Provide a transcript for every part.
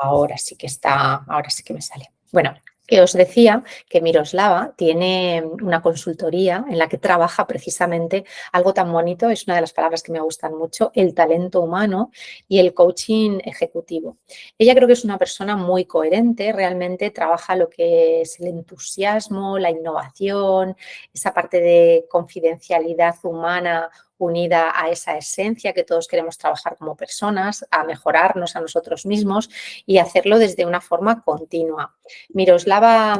Ahora sí que me sale. Bueno, que os decía que Miroslava tiene una consultoría en la que trabaja precisamente algo tan bonito, es una de las palabras que me gustan mucho, el talento humano y el coaching ejecutivo. Ella creo que es una persona muy coherente, realmente trabaja lo que es el entusiasmo, la innovación, esa parte de confidencialidad humana unida a esa esencia que todos queremos trabajar como personas, a mejorarnos a nosotros mismos y hacerlo desde una forma continua. Miroslava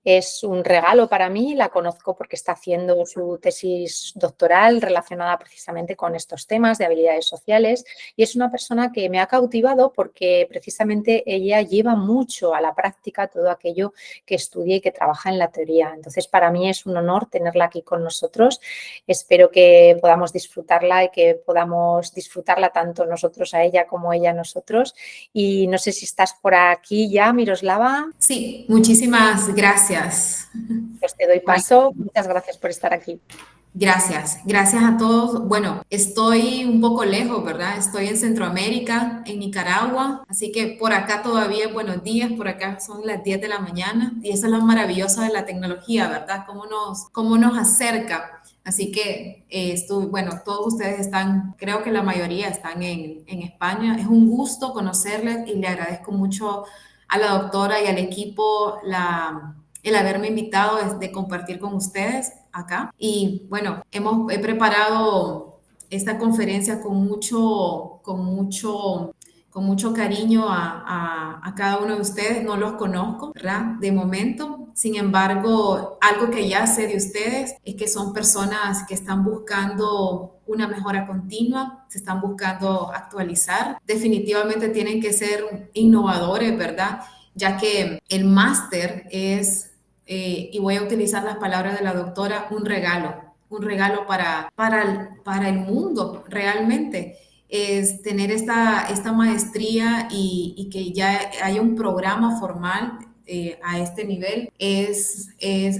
es un regalo para mí, la conozco porque está haciendo su tesis doctoral relacionada precisamente con estos temas de habilidades sociales y es una persona que me ha cautivado porque precisamente ella lleva mucho a la práctica todo aquello que estudia y que trabaja en la teoría. Entonces, para mí es un honor tenerla aquí con nosotros. Espero que podamos disfrutarla y que podamos disfrutarla tanto nosotros a ella como ella a nosotros. Y no sé si estás por aquí ya, Miroslava. Sí, muchísimas gracias. Pues te doy Por paso. Muchas gracias por estar aquí. Gracias a todos. Bueno, estoy un poco lejos, ¿verdad? Estoy en Centroamérica, en Nicaragua, así que por acá todavía buenos días, por acá son las 10 de la mañana y eso es lo maravilloso de la tecnología, ¿verdad? Cómo nos acerca. Así que bueno, todos ustedes están, creo que la mayoría están en España. Es un gusto conocerles y le agradezco mucho a la doctora y al equipo el haberme invitado de compartir con ustedes acá. Y bueno, he preparado esta conferencia con mucho cariño a cada uno de ustedes. No los conozco, ¿verdad? De momento. Sin embargo, algo que ya sé de ustedes es que son personas que están buscando una mejora continua, se están buscando actualizar. Definitivamente tienen que ser innovadores, ¿verdad? Ya que el máster es, y voy a utilizar las palabras de la doctora, un regalo para el mundo realmente. Es tener esta maestría y que ya haya un programa formal a este nivel es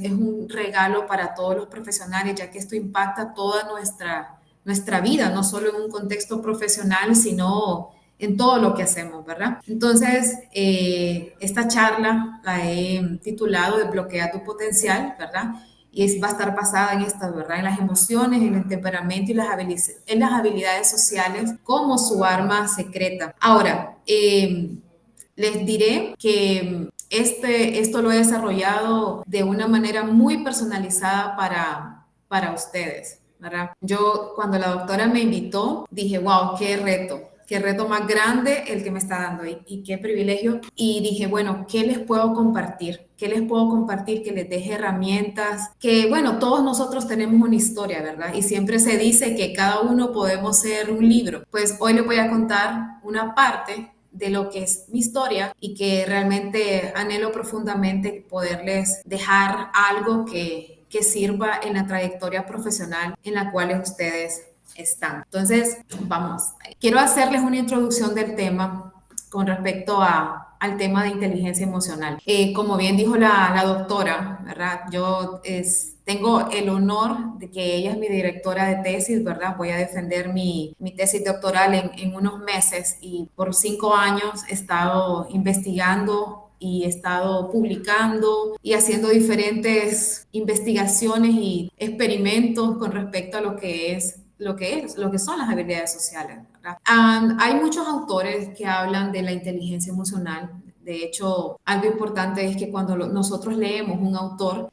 un regalo para todos los profesionales, ya que esto impacta toda nuestra vida, no solo en un contexto profesional, sino en todo lo que hacemos, ¿verdad? Entonces, esta charla la he titulado Desbloquea tu potencial, ¿verdad? Va a estar basada en estas, ¿verdad? En las emociones, en el temperamento y en las habilidades sociales como su arma secreta. Ahora, les diré que esto lo he desarrollado de una manera muy personalizada para ustedes, ¿verdad? Yo, cuando la doctora me invitó, dije, wow, qué reto más grande el que me está dando y qué privilegio. Y dije, bueno, ¿qué les puedo compartir? ¿Qué les puedo compartir que les deje herramientas? Que, bueno, todos nosotros tenemos una historia, ¿verdad? Y siempre se dice que cada uno podemos ser un libro. Pues hoy les voy a contar una parte de lo que es mi historia y que realmente anhelo profundamente poderles dejar algo que sirva en la trayectoria profesional en la cual ustedes están. Entonces, vamos. Quiero hacerles una introducción del tema con respecto al tema de inteligencia emocional. Como bien dijo la doctora, ¿verdad? Tengo el honor de que ella es mi directora de tesis, ¿verdad? Voy a defender mi tesis doctoral en unos meses y por 5 años he estado investigando y he estado publicando y haciendo diferentes investigaciones y experimentos con respecto a lo que son las habilidades sociales, ¿verdad? Hay muchos autores que hablan de la inteligencia emocional. De hecho, algo importante es que cuando nosotros leemos un autor,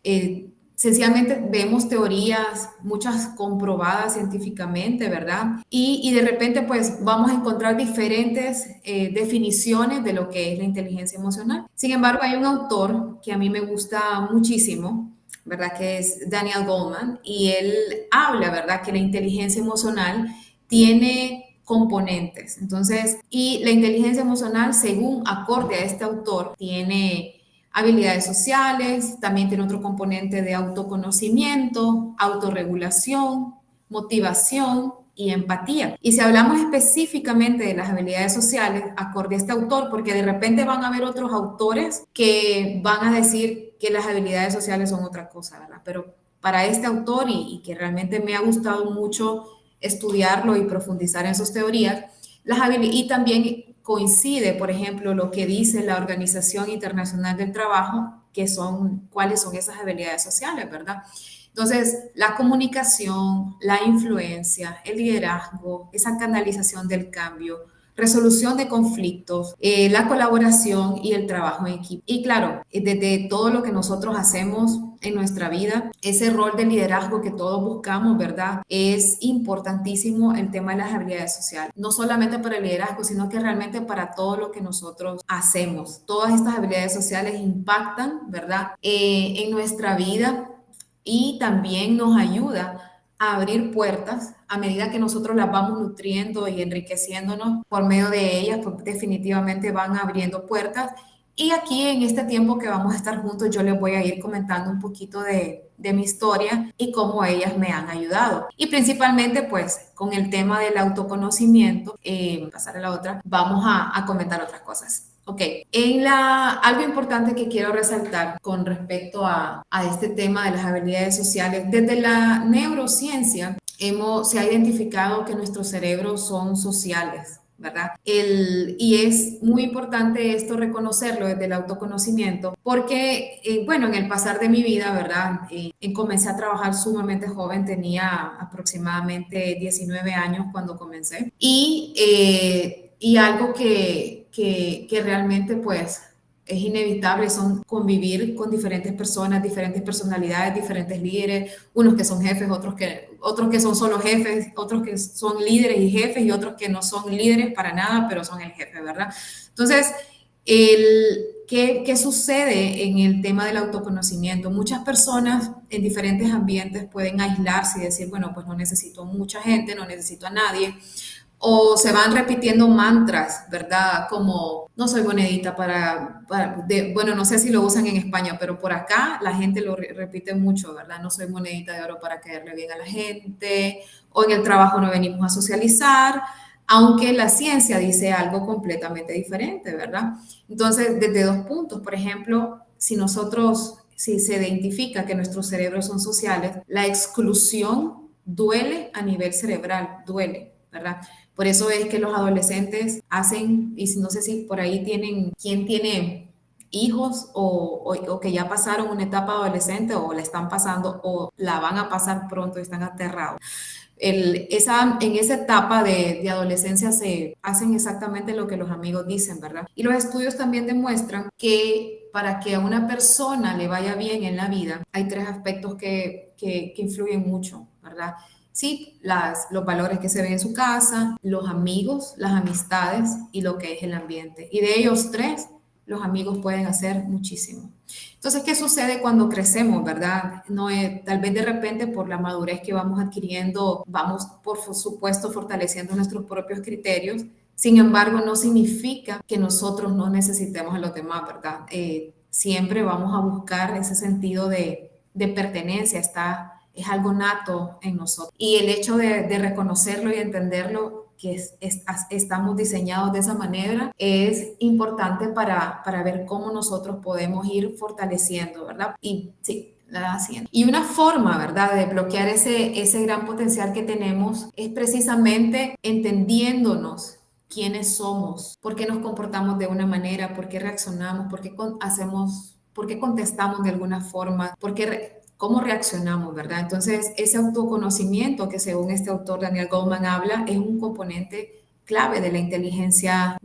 sencillamente vemos teorías, muchas comprobadas científicamente, ¿verdad? Y de repente pues vamos a encontrar diferentes definiciones de lo que es la inteligencia emocional. Sin embargo, hay un autor que a mí me gusta muchísimo, ¿verdad? Que es Daniel Goleman, y él habla, ¿verdad? Que la inteligencia emocional tiene componentes. Entonces, y la inteligencia emocional, según acorde a este autor, tiene habilidades sociales, también tiene otro componente de autoconocimiento, autorregulación, motivación y empatía. Y si hablamos específicamente de las habilidades sociales, acorde a este autor, porque de repente van a haber otros autores que van a decir que las habilidades sociales son otra cosa, ¿verdad? Pero para este autor y que realmente me ha gustado mucho estudiarlo y profundizar en sus teorías, y también coincide, por ejemplo, lo que dice la Organización Internacional del Trabajo, que son cuáles son esas habilidades sociales, ¿verdad? Entonces, la comunicación, la influencia, el liderazgo, esa canalización del cambio, resolución de conflictos, la colaboración y el trabajo en equipo. Y claro, desde todo lo que nosotros hacemos en nuestra vida, ese rol de liderazgo que todos buscamos, ¿verdad? Es importantísimo el tema de las habilidades sociales. No solamente para el liderazgo, sino que realmente para todo lo que nosotros hacemos. Todas estas habilidades sociales impactan, ¿verdad? En nuestra vida y también nos ayuda a abrir puertas a medida que nosotros las vamos nutriendo y enriqueciéndonos por medio de ellas, pues definitivamente van abriendo puertas. Y aquí en este tiempo que vamos a estar juntos, yo les voy a ir comentando un poquito de mi historia y cómo ellas me han ayudado. Y principalmente, pues, con el tema del autoconocimiento, pasar a la otra, vamos a comentar otras cosas. Ok, algo importante que quiero resaltar con respecto a este tema de las habilidades sociales, desde la neurociencia se ha identificado que nuestros cerebros son sociales, ¿verdad? Y es muy importante esto reconocerlo desde el autoconocimiento, porque, bueno, en el pasar de mi vida, ¿verdad? Comencé a trabajar sumamente joven, tenía aproximadamente 19 años cuando comencé, y algo que realmente, pues, es inevitable, son convivir con diferentes personas, diferentes personalidades, diferentes líderes, unos que son jefes, otros que son solo jefes, otros que son líderes y jefes y otros que no son líderes para nada, pero son el jefe, ¿verdad? Entonces, ¿qué sucede en el tema del autoconocimiento? Muchas personas en diferentes ambientes pueden aislarse y decir, bueno, pues no necesito mucha gente, no necesito a nadie, o se van repitiendo mantras, ¿verdad? Como no soy monedita bueno, no sé si lo usan en España, pero por acá la gente lo repite mucho, ¿verdad? No soy monedita de oro para caerle bien a la gente, o en el trabajo no venimos a socializar, aunque la ciencia dice algo completamente diferente, ¿verdad? Entonces, desde dos puntos, por ejemplo, si se identifica que nuestros cerebros son sociales, la exclusión duele a nivel cerebral, duele, ¿verdad? Por eso es que los adolescentes hacen, y no sé si por ahí quién tiene hijos o que ya pasaron una etapa adolescente o la están pasando o la van a pasar pronto y están aterrados. En esa etapa de adolescencia se hacen exactamente lo que los amigos dicen, ¿verdad? Y los estudios también demuestran que para que a una persona le vaya bien en la vida, hay tres aspectos que influyen mucho, ¿verdad? Sí, los valores que se ven en su casa, los amigos, las amistades y lo que es el ambiente. Y de ellos tres, los amigos pueden hacer muchísimo. Entonces, ¿qué sucede cuando crecemos, verdad? No es, tal vez de repente por la madurez que vamos adquiriendo, vamos por supuesto fortaleciendo nuestros propios criterios. Sin embargo, no significa que nosotros no necesitemos a los demás, ¿verdad? Siempre vamos a buscar ese sentido de pertenencia, es algo nato en nosotros. Y el hecho de reconocerlo y entenderlo, que estamos diseñados de esa manera, es importante para ver cómo nosotros podemos ir fortaleciendo, ¿verdad? Y sí. Y una forma, ¿verdad?, de bloquear ese gran potencial que tenemos es precisamente entendiéndonos quiénes somos, por qué nos comportamos de una manera, por qué reaccionamos, por qué contestamos de alguna forma, cómo reaccionamos, ¿verdad? Entonces, ese autoconocimiento que según este autor Daniel Goleman habla es un componente clave de la inteligencia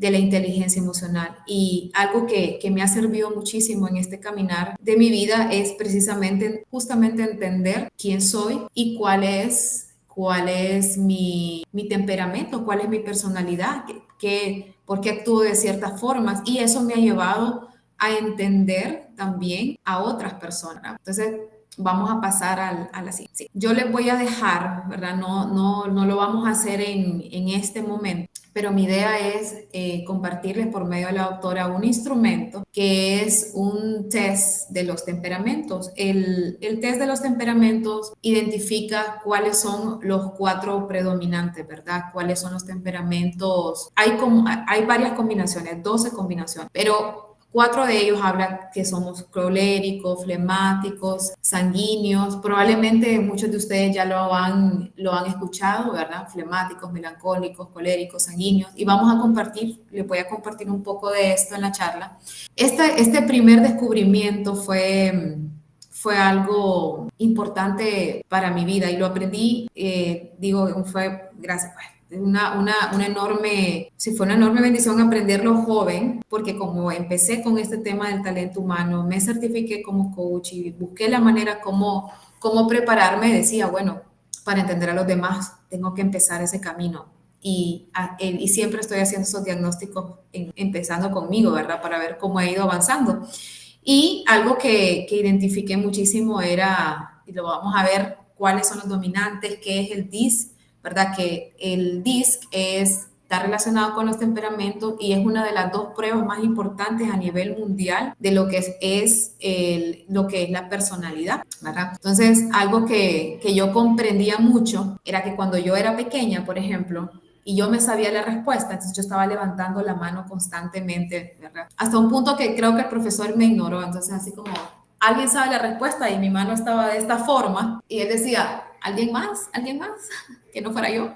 emocional. Y algo que me ha servido muchísimo en este caminar de mi vida es precisamente justamente entender quién soy y cuál es mi temperamento, cuál es mi personalidad, por qué actúo de ciertas formas. Y eso me ha llevado a entender también a otras personas. Entonces, vamos a pasar a la siguiente. Sí. Yo les voy a dejar, ¿verdad? No lo vamos a hacer en este momento, pero mi idea es compartirles por medio de la autora un instrumento que es un test de los temperamentos. El test de los temperamentos identifica cuáles son los 4 predominantes, ¿verdad? Cuáles son los temperamentos. Hay varias combinaciones, 12 combinaciones, pero 4 de ellos hablan que somos coléricos, flemáticos, sanguíneos. Probablemente muchos de ustedes ya lo han escuchado, ¿verdad? Flemáticos, melancólicos, coléricos, sanguíneos. Y vamos a compartir, les voy a compartir un poco de esto en la charla. Este primer descubrimiento fue algo importante para mi vida y lo aprendí, fue gracias, una enorme, sí, fue una enorme bendición aprenderlo joven, porque como empecé con este tema del talento humano, me certifiqué como coach y busqué la manera cómo prepararme, decía, bueno, para entender a los demás, tengo que empezar ese camino. Y siempre estoy haciendo esos diagnósticos, empezando conmigo, ¿verdad? Para ver cómo he ido avanzando. Y algo que identifiqué muchísimo era, y lo vamos a ver, cuáles son los dominantes, qué es el DISC, ¿verdad? Que el DISC está relacionado con los temperamentos y es una de las 2 pruebas más importantes a nivel mundial de lo que lo que es la personalidad, ¿verdad? Entonces, algo que yo comprendía mucho era que cuando yo era pequeña, por ejemplo, y yo me sabía la respuesta, entonces yo estaba levantando la mano constantemente, ¿verdad? Hasta un punto que creo que el profesor me ignoró, entonces así como, alguien sabe la respuesta y mi mano estaba de esta forma y él decía, ¿alguien más? ¿Alguien más? Que no fuera yo.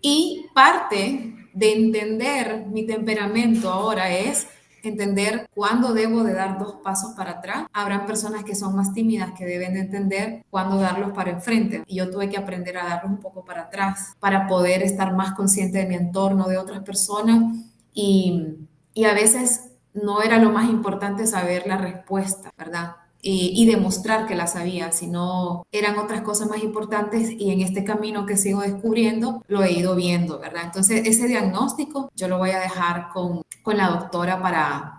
Y parte de entender mi temperamento ahora es entender cuándo debo de dar 2 pasos para atrás. Habrán personas que son más tímidas que deben de entender cuándo darlos para enfrente. Y yo tuve que aprender a darlos un poco para atrás para poder estar más consciente de mi entorno, de otras personas. Y a veces no era lo más importante saber la respuesta, ¿verdad? Y demostrar que la sabía, sino eran otras cosas más importantes y en este camino que sigo descubriendo lo he ido viendo, ¿verdad? Entonces ese diagnóstico yo lo voy a dejar con la doctora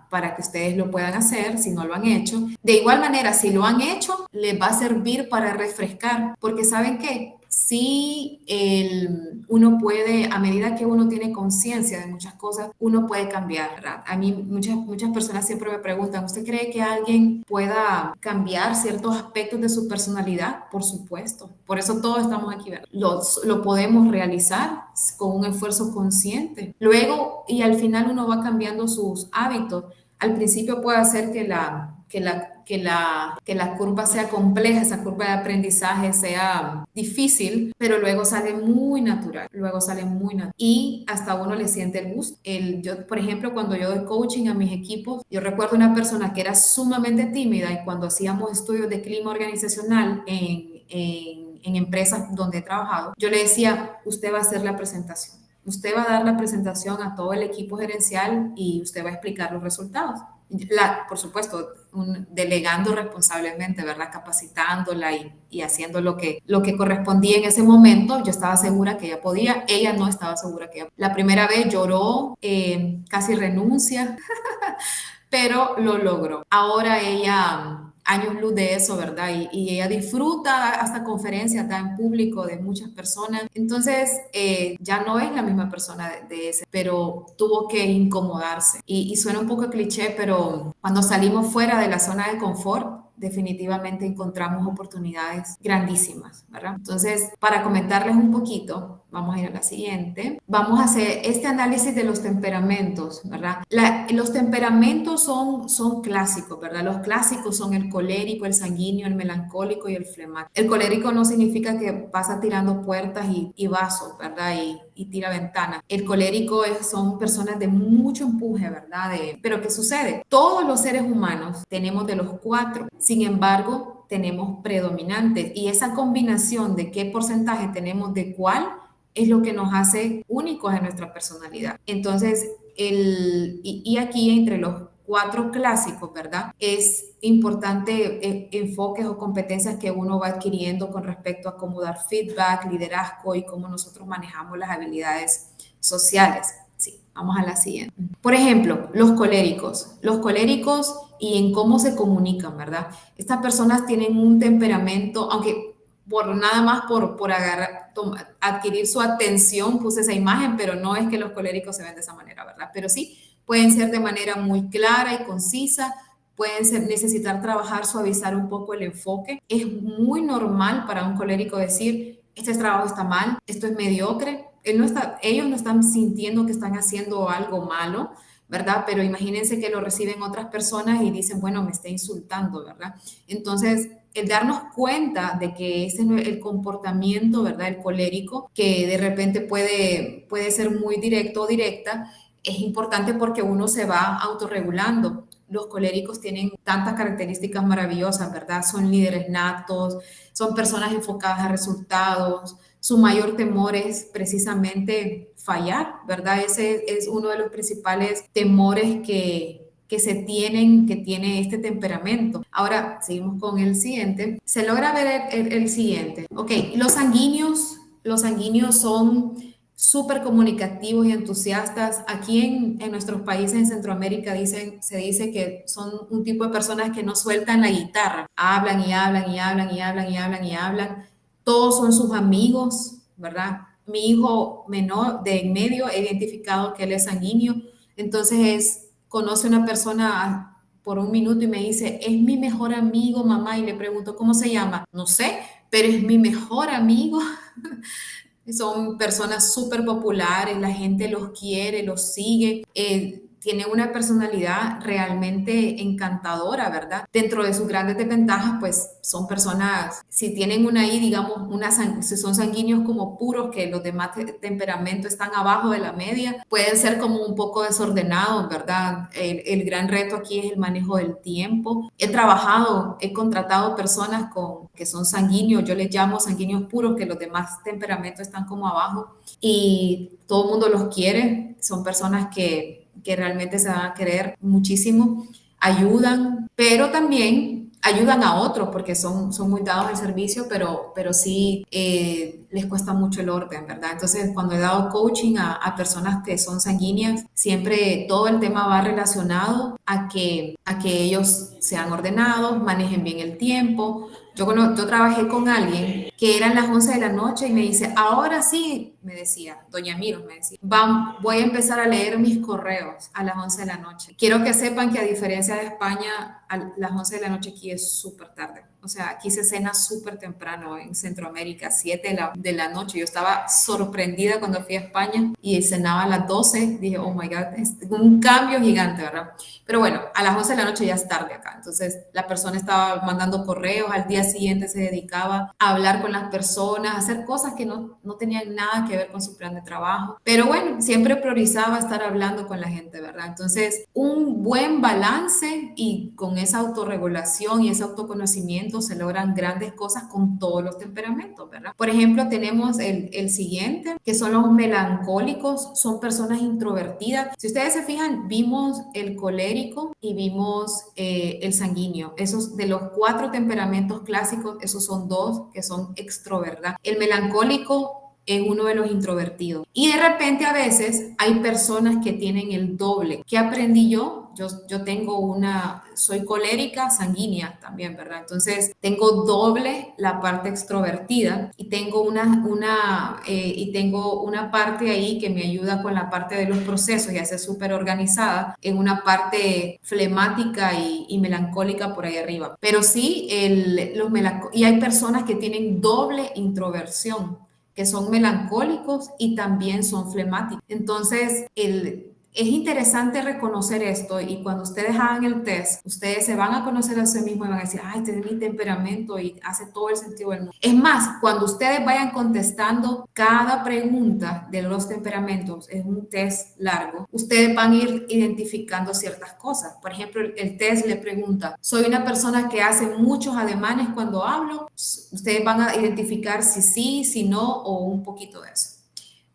para que ustedes lo puedan hacer si no lo han hecho. De igual manera, si lo han hecho, les va a servir para refrescar, porque ¿saben qué? Sí, uno puede, a medida que uno tiene conciencia de muchas cosas, uno puede cambiar, ¿verdad? A mí muchas personas siempre me preguntan, ¿usted cree que alguien pueda cambiar ciertos aspectos de su personalidad? Por supuesto, por eso todos estamos aquí, ¿verdad? Lo podemos realizar con un esfuerzo consciente. Luego, y al final uno va cambiando sus hábitos. Al principio puede hacer que la curva sea compleja, esa curva de aprendizaje sea difícil, pero luego sale muy natural, y hasta uno le siente el gusto. Yo, por ejemplo, cuando yo doy coaching a mis equipos, yo recuerdo una persona que era sumamente tímida y cuando hacíamos estudios de clima organizacional en empresas donde he trabajado, yo le decía, usted va a hacer la presentación. Usted va a dar la presentación a todo el equipo gerencial y usted va a explicar los resultados. Por supuesto, delegando responsablemente, ¿verdad? Capacitándola y haciendo lo que correspondía en ese momento. Yo estaba segura que ella podía, ella no estaba segura que ella. La primera vez lloró, casi renuncia, pero lo logró. Ahora ella, años luz de eso, ¿verdad? Y ella disfruta hasta conferencias, da en público de muchas personas. Entonces, ya no es la misma persona de ese, pero tuvo que incomodarse. Y suena un poco cliché, pero cuando salimos fuera de la zona de confort, definitivamente encontramos oportunidades grandísimas, ¿verdad? Entonces, para comentarles un poquito, vamos a ir a la siguiente. Vamos a hacer este análisis de los temperamentos, ¿verdad? Los temperamentos son clásicos, ¿verdad? Los clásicos son el colérico, el sanguíneo, el melancólico y el flemático. El colérico no significa que pasa tirando puertas y vasos, ¿verdad? Y tira ventanas. El colérico son personas de mucho empuje, ¿verdad? Pero ¿qué sucede? Todos los seres humanos tenemos de los 4. Sin embargo, tenemos predominantes y esa combinación de qué porcentaje tenemos de cuál es lo que nos hace únicos en nuestra personalidad. Entonces, y aquí entre los 4 clásicos, ¿verdad? Es importante enfoques o competencias que uno va adquiriendo con respecto a cómo dar feedback, liderazgo y cómo nosotros manejamos las habilidades sociales. Sí, vamos a la siguiente. Por ejemplo, los coléricos. Los coléricos y en cómo se comunican, ¿verdad? Estas personas tienen un temperamento, aunque nada más por adquirir su atención puse esa imagen, pero no es que los coléricos se ven de esa manera, ¿verdad? Pero sí, pueden ser de manera muy clara y concisa, pueden necesitar trabajar, suavizar un poco el enfoque. Es muy normal para un colérico decir, este trabajo está mal, esto es mediocre. Ellos no están sintiendo que están haciendo algo malo, ¿verdad? Pero imagínense que lo reciben otras personas y dicen, bueno, me está insultando, ¿verdad? Entonces, el darnos cuenta de que ese no es el comportamiento, ¿verdad? El colérico, que de repente puede ser muy directo o directa, es importante porque uno se va autorregulando. Los coléricos tienen tantas características maravillosas, ¿verdad? Son líderes natos, son personas enfocadas a resultados. Su mayor temor es precisamente fallar, ¿verdad? Ese es uno de los principales temores que se tienen, que tiene este temperamento. Ahora, seguimos con el siguiente. Se logra ver el siguiente. Ok, los sanguíneos son súper comunicativos y entusiastas. Aquí en nuestros países en Centroamérica se dice que son un tipo de personas que no sueltan la guitarra. Hablan y hablan y hablan y hablan y hablan y hablan. Todos son sus amigos, ¿verdad? Mi hijo menor de en medio he identificado que él es sanguíneo. Entonces conoce una persona por un minuto y me dice, es mi mejor amigo, mamá, y le pregunto, ¿cómo se llama? No sé, pero es mi mejor amigo. Son personas súper populares, la gente los quiere, los sigue, tienen una personalidad realmente encantadora, ¿verdad? Dentro de sus grandes desventajas, pues son personas, si tienen una ahí, digamos, si son sanguíneos como puros, que los demás temperamentos están abajo de la media, pueden ser como un poco desordenados, ¿verdad? El gran reto aquí es el manejo del tiempo. He contratado personas que son sanguíneos, yo les llamo sanguíneos puros, que los demás temperamentos están como abajo y todo el mundo los quiere, son personas que realmente se van a querer muchísimo, ayudan, pero también ayudan a otros porque son muy dados al servicio, pero sí les cuesta mucho el orden, ¿verdad? Entonces, cuando he dado coaching a personas que son sanguíneas, siempre todo el tema va relacionado a que ellos sean ordenados, manejen bien el tiempo. Yo trabajé con alguien que eran las 11 de la noche y me dice, ahora sí, me decía, doña Miro, me decía, voy a empezar a leer mis correos a las 11 de la noche. Quiero que sepan que a diferencia de España, a las 11 de la noche aquí es súper tarde. O sea, aquí se cena súper temprano en Centroamérica, 7 de la noche. Yo estaba sorprendida cuando fui a España y cenaba a las 12. Dije, oh my God, es un cambio gigante, ¿verdad? Pero bueno, a las 11 de la noche ya es tarde acá. Entonces, la persona estaba mandando correos, al día siguiente se dedicaba a hablar con las personas, a hacer cosas que no tenían nada que ver con su plan de trabajo. Pero bueno, siempre priorizaba estar hablando con la gente, ¿verdad? Entonces, un buen balance y con esa autorregulación y ese autoconocimiento se logran grandes cosas con todos los temperamentos, ¿verdad? Por ejemplo, tenemos el siguiente, que son los melancólicos, son personas introvertidas. Si ustedes se fijan, vimos el colérico y vimos el sanguíneo. Esos de los 4 temperamentos clásicos, esos son 2 que son extrovertidos. El melancólico es uno de los introvertidos. Y de repente a veces hay personas que tienen el doble. ¿Qué aprendí yo? Yo soy colérica sanguínea también, ¿verdad? Entonces tengo doble la parte extrovertida y tengo una parte ahí que me ayuda con la parte de los procesos y a ser súper organizada en una parte flemática y melancólica por ahí arriba. Pero sí, y hay personas que tienen doble introversión, que son melancólicos y también son flemáticos. Entonces, es interesante reconocer esto y cuando ustedes hagan el test, ustedes se van a conocer a sí mismos y van a decir, ay, este es mi temperamento y hace todo el sentido del mundo. Es más, cuando ustedes vayan contestando cada pregunta de los temperamentos, es un test largo, ustedes van a ir identificando ciertas cosas. Por ejemplo, el test le pregunta, soy una persona que hace muchos ademanes cuando hablo. Ustedes van a identificar si sí, si no o un poquito de eso.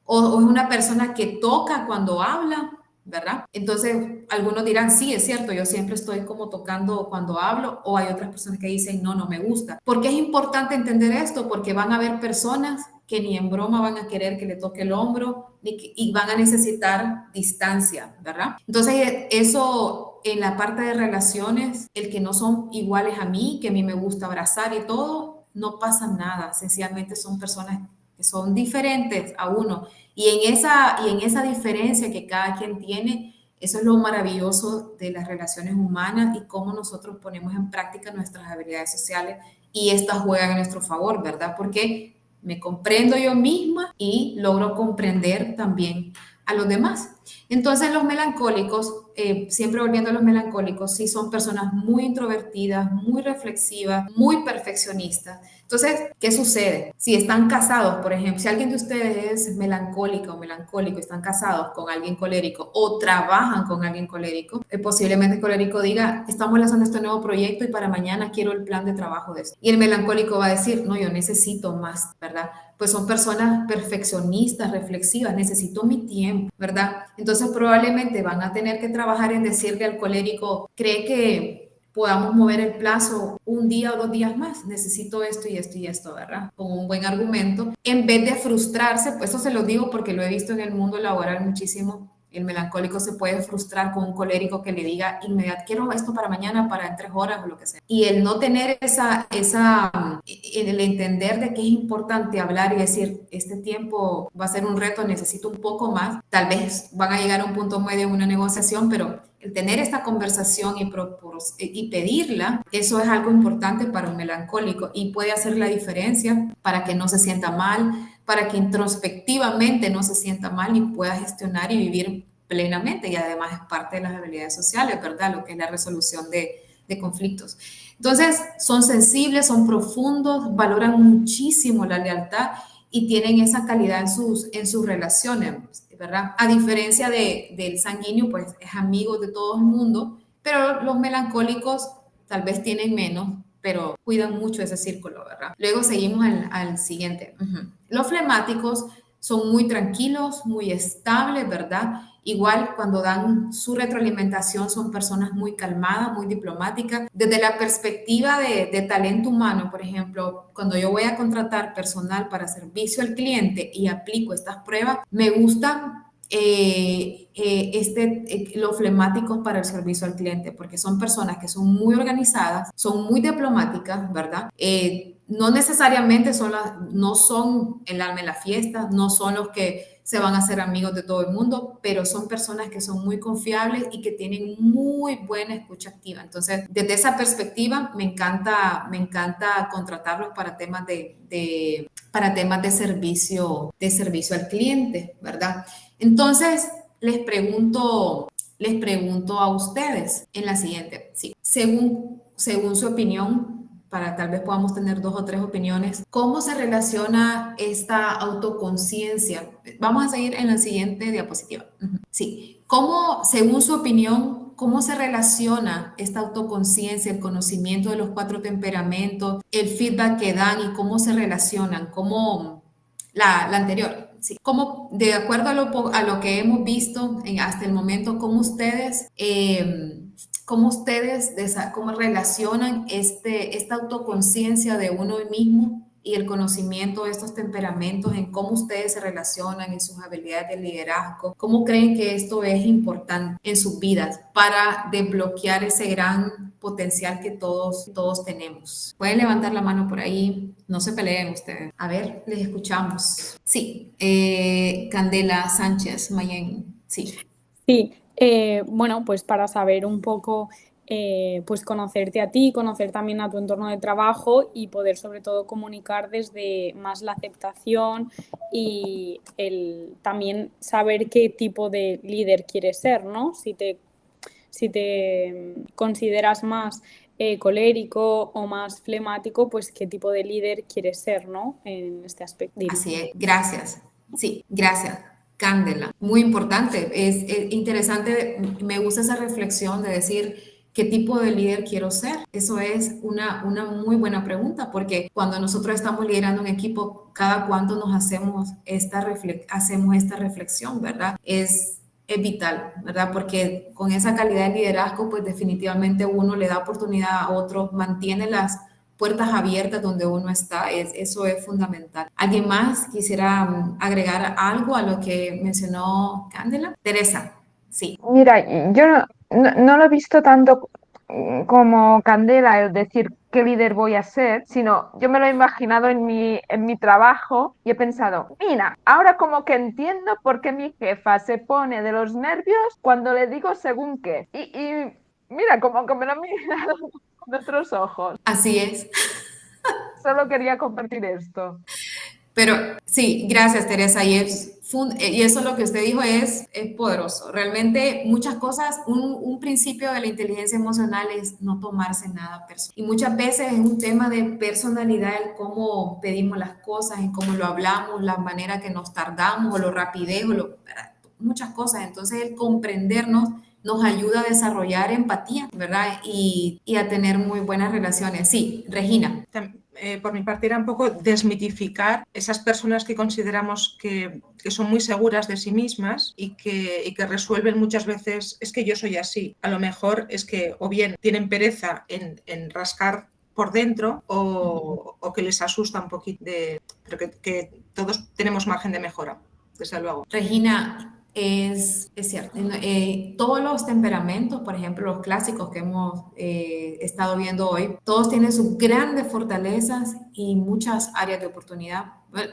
O es una persona que toca cuando habla, ¿verdad? Entonces, algunos dirán, sí, es cierto, yo siempre estoy como tocando cuando hablo, o hay otras personas que dicen, no me gusta. ¿Por qué es importante entender esto? Porque van a haber personas que ni en broma van a querer que le toque el hombro y van a necesitar distancia, ¿verdad? Entonces, eso en la parte de relaciones, el que no son iguales a mí, que a mí me gusta abrazar y todo, no pasa nada, sencillamente son personas que son diferentes a uno. Y en esa diferencia que cada quien tiene, eso es lo maravilloso de las relaciones humanas y cómo nosotros ponemos en práctica nuestras habilidades sociales y estas juegan a nuestro favor, ¿verdad? Porque me comprendo yo misma y logro comprender también a los demás. Entonces los melancólicos siempre volviendo a los melancólicos, sí son personas muy introvertidas, muy reflexivas, muy perfeccionistas. Entonces, ¿qué sucede? Si están casados, por ejemplo, si alguien de ustedes es melancólica o melancólico, están casados con alguien colérico o trabajan con alguien colérico, posiblemente el colérico diga, estamos lanzando este nuevo proyecto y para mañana quiero el plan de trabajo de eso. Y el melancólico va a decir, no, yo necesito más, ¿verdad? Pues son personas perfeccionistas, reflexivas, necesito mi tiempo, ¿verdad? Entonces probablemente van a tener que trabajar en decirle al colérico, ¿cree que podamos mover el plazo un día o 2 días más? Necesito esto y esto y esto, ¿verdad? Con un buen argumento. En vez de frustrarse, pues eso se lo digo porque lo he visto en el mundo laboral muchísimo. El melancólico se puede frustrar con un colérico que le diga inmediatamente, quiero esto para mañana, para en 3 horas o lo que sea. Y el no tener el entender de que es importante hablar y decir, este tiempo va a ser un reto, necesito un poco más, tal vez van a llegar a un punto medio en una negociación, pero el tener esta conversación y pedirla, eso es algo importante para un melancólico y puede hacer la diferencia para que no se sienta mal, para que introspectivamente no se sienta mal y pueda gestionar y vivir plenamente. Y además es parte de las habilidades sociales, ¿verdad? Lo que es la resolución de conflictos. Entonces, son sensibles, son profundos, valoran muchísimo la lealtad y tienen esa calidad en sus relaciones, ¿verdad? A diferencia del sanguíneo, pues es amigo de todo el mundo, pero los melancólicos tal vez tienen menos, pero cuidan mucho ese círculo, ¿verdad? Luego seguimos al siguiente. Los flemáticos son muy tranquilos, muy estables, ¿verdad? Igual cuando dan su retroalimentación son personas muy calmadas, muy diplomáticas. Desde la perspectiva de talento humano, por ejemplo, cuando yo voy a contratar personal para servicio al cliente y aplico estas pruebas, me gusta los flemáticos para el servicio al cliente, porque son personas que son muy organizadas, son muy diplomáticas, ¿verdad? No necesariamente no son el alma de la fiesta, no son los que se van a hacer amigos de todo el mundo, pero son personas que son muy confiables y que tienen muy buena escucha activa. Entonces, desde esa perspectiva, me encanta contratarlos para temas para temas de servicio al cliente, ¿verdad? Entonces, les pregunto a ustedes en la siguiente, sí, según su opinión, para tal vez podamos tener 2 o 3 opiniones, ¿cómo se relaciona esta autoconciencia? Vamos a seguir en la siguiente diapositiva. Sí, según su opinión, cómo se relaciona esta autoconciencia, el conocimiento de los 4 temperamentos, el feedback que dan y cómo se relacionan, cómo la anterior? Sí. ¿Cómo, de acuerdo a lo que hemos visto hasta el momento, cómo relacionan esta autoconciencia de uno mismo y el conocimiento de estos temperamentos, en cómo ustedes se relacionan en sus habilidades de liderazgo? ¿Cómo creen que esto es importante en sus vidas para desbloquear ese gran potencial que todos tenemos? Pueden levantar la mano por ahí, no se peleen ustedes. A ver, les escuchamos. Sí, Candela Sánchez Mayen, sí. Sí, bueno, pues para saber un poco, pues conocerte a ti, conocer también a tu entorno de trabajo y poder sobre todo comunicar desde más la aceptación y también saber qué tipo de líder quieres ser, ¿no? Si te consideras más colérico o más flemático, pues qué tipo de líder quieres ser, ¿no? En este aspecto. Así es, gracias. Sí, gracias. Candela, muy importante, es interesante, me gusta esa reflexión de decir qué tipo de líder quiero ser. Eso es una muy buena pregunta, porque cuando nosotros estamos liderando un equipo, cada cuánto nos hacemos esta reflexión, ¿verdad? Es vital, ¿verdad? Porque con esa calidad de liderazgo, pues definitivamente uno le da oportunidad a otro, mantiene las puertas abiertas donde uno está, eso es fundamental. ¿Alguien más quisiera agregar algo a lo que mencionó Candela? Teresa, sí. Mira, yo no lo he visto tanto como Candela, el decir qué líder voy a ser, sino yo me lo he imaginado en mi trabajo y he pensado, mira, ahora como que entiendo por qué mi jefa se pone de los nervios cuando le digo según qué. Y mira, como que me lo he mirado con otros ojos. Así es. Solo quería compartir esto. Pero sí, gracias Teresa. Y Y eso lo que usted dijo es poderoso. Realmente muchas cosas, un principio de la inteligencia emocional es no tomarse nada personal. Y muchas veces es un tema de personalidad, el cómo pedimos las cosas, en cómo lo hablamos, la manera que nos tardamos o lo rapidez, muchas cosas. Entonces el comprendernos nos ayuda a desarrollar empatía, ¿verdad? Y a tener muy buenas relaciones. Sí, Regina. Por mi parte era un poco desmitificar esas personas que consideramos que son muy seguras de sí mismas y que resuelven muchas veces, es que yo soy así. A lo mejor es que o bien tienen pereza en rascar por dentro o que les asusta un poquito, pero que todos tenemos margen de mejora, desde luego. Regina, es cierto. Todos los temperamentos, por ejemplo, los clásicos que hemos estado viendo hoy, todos tienen sus grandes fortalezas y muchas áreas de oportunidad.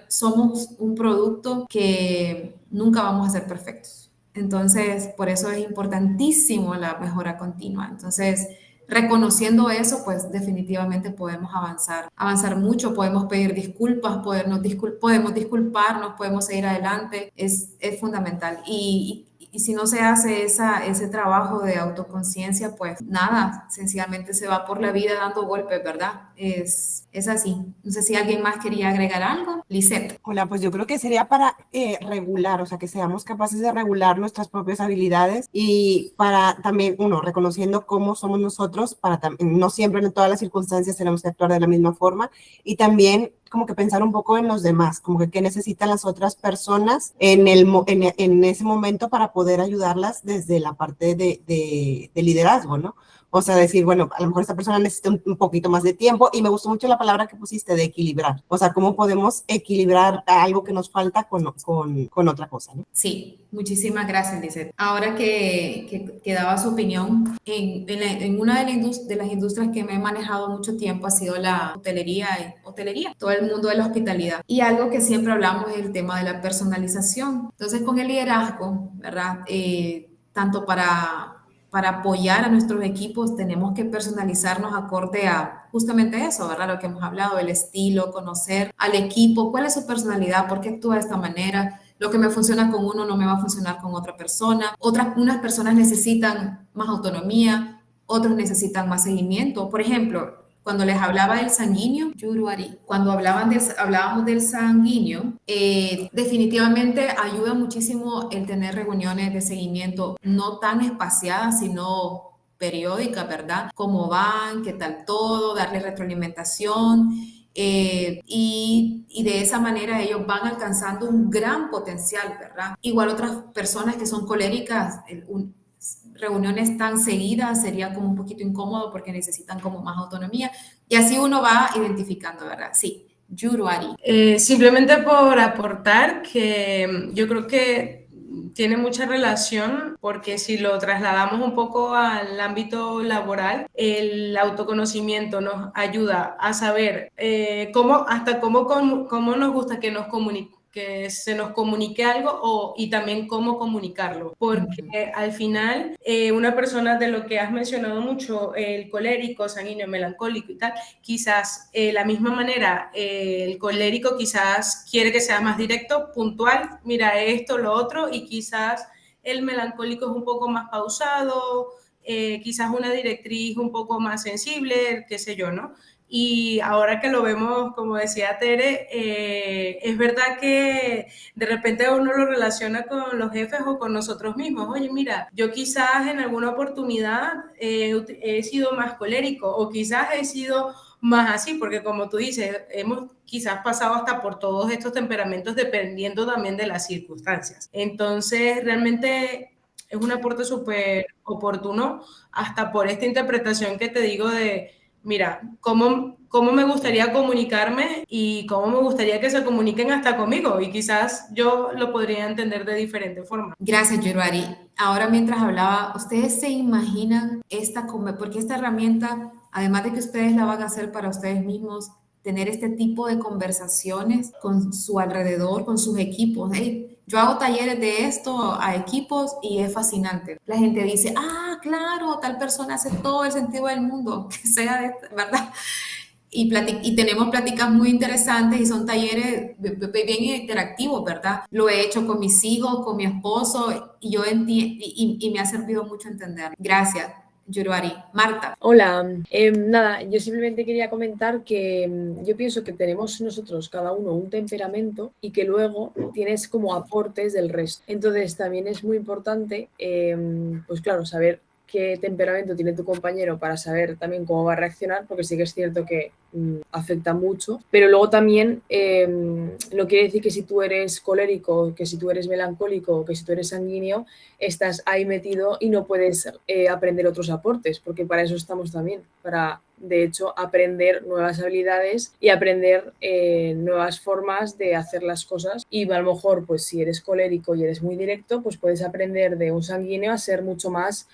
Somos un producto que nunca vamos a ser perfectos. Entonces, por eso es importantísimo la mejora continua. Entonces, reconociendo eso, pues definitivamente podemos avanzar mucho, podemos pedir disculpas, podemos disculparnos, podemos seguir adelante, es fundamental. Y si no se hace ese trabajo de autoconciencia, pues nada, sencillamente se va por la vida dando golpes, ¿verdad? Es así. No sé si alguien más quería agregar algo. Lisette. Hola, pues yo creo que sería para regular, o sea, que seamos capaces de regular nuestras propias habilidades y para también, reconociendo cómo somos nosotros, no siempre en todas las circunstancias tenemos que actuar de la misma forma y también como que pensar un poco en los demás, como que qué necesitan las otras personas en ese momento para poder ayudarlas desde la parte de liderazgo, ¿no? O sea, decir, bueno, a lo mejor esta persona necesita un poquito más de tiempo y me gustó mucho la palabra que pusiste de equilibrar. O sea, cómo podemos equilibrar algo que nos falta con otra cosa, ¿no? Sí, muchísimas gracias, Lisette. Ahora que daba su opinión, en una de las industrias que me he manejado mucho tiempo ha sido la hotelería, todo el mundo de la hospitalidad. Y algo que siempre hablamos es el tema de la personalización. Entonces, con el liderazgo, ¿verdad? Tanto para apoyar a nuestros equipos tenemos que personalizarnos acorde a justamente eso, ¿verdad? Lo que hemos hablado, el estilo, conocer al equipo, cuál es su personalidad, por qué actúa de esta manera. Lo que me funciona con uno no me va a funcionar con otra persona. Unas personas necesitan más autonomía, otros necesitan más seguimiento. Por ejemplo, cuando les hablaba del sanguíneo, cuando hablábamos del sanguíneo, definitivamente ayuda muchísimo el tener reuniones de seguimiento no tan espaciadas, sino periódicas, ¿verdad? ¿Cómo van? ¿Qué tal todo? Darle retroalimentación. Y de esa manera ellos van alcanzando un gran potencial, ¿verdad? Igual otras personas que son coléricas, reuniones tan seguidas sería como un poquito incómodo porque necesitan como más autonomía y así uno va identificando, ¿verdad? Sí, Yuruari. Simplemente por aportar que yo creo que tiene mucha relación porque si lo trasladamos un poco al ámbito laboral, el autoconocimiento nos ayuda a saber cómo nos gusta que se nos comunique algo y también cómo comunicarlo, porque al final una persona de lo que has mencionado mucho, el colérico, sanguíneo, melancólico y tal, quizás la misma manera, el colérico quizás quiere que sea más directo, puntual, mira esto, lo otro, y quizás el melancólico es un poco más pausado, quizás una directriz un poco más sensible, qué sé yo, ¿no? Y ahora que lo vemos, como decía Tere, es verdad que de repente uno lo relaciona con los jefes o con nosotros mismos. Oye, mira, yo quizás en alguna oportunidad he sido más colérico o quizás he sido más así, porque como tú dices, hemos quizás pasado hasta por todos estos temperamentos dependiendo también de las circunstancias. Entonces, realmente es un aporte súper oportuno hasta por esta interpretación que te digo de mira, cómo me gustaría comunicarme y cómo me gustaría que se comuniquen hasta conmigo y quizás yo lo podría entender de diferente forma. Gracias, Yuruari. Ahora mientras hablaba, ¿ustedes se imaginan porque esta herramienta, además de que ustedes la van a hacer para ustedes mismos, tener este tipo de conversaciones con su alrededor, con sus equipos? Yo hago talleres de esto a equipos y es fascinante. La gente dice, claro, tal persona hace todo el sentido del mundo, que sea, ¿verdad? y tenemos pláticas muy interesantes y son talleres bien interactivos, ¿verdad? Lo he hecho con mis hijos, con mi esposo y yo y me ha servido mucho entender. Gracias, Yuruari. Marta. Hola, nada, yo simplemente quería comentar que yo pienso que tenemos nosotros cada uno un temperamento y que luego tienes como aportes del resto. Entonces también es muy importante, pues claro, saber qué temperamento tiene tu compañero para saber también cómo va a reaccionar, porque sí que es cierto que afecta mucho, pero luego también no quiere decir que si tú eres colérico, que si tú eres melancólico, que si tú eres sanguíneo, estás ahí metido y no puedes aprender otros aportes, porque para eso estamos también, para de hecho aprender nuevas habilidades y aprender nuevas formas de hacer las cosas. Y a lo mejor pues si eres colérico y eres muy directo, pues puedes aprender de un sanguíneo a ser mucho más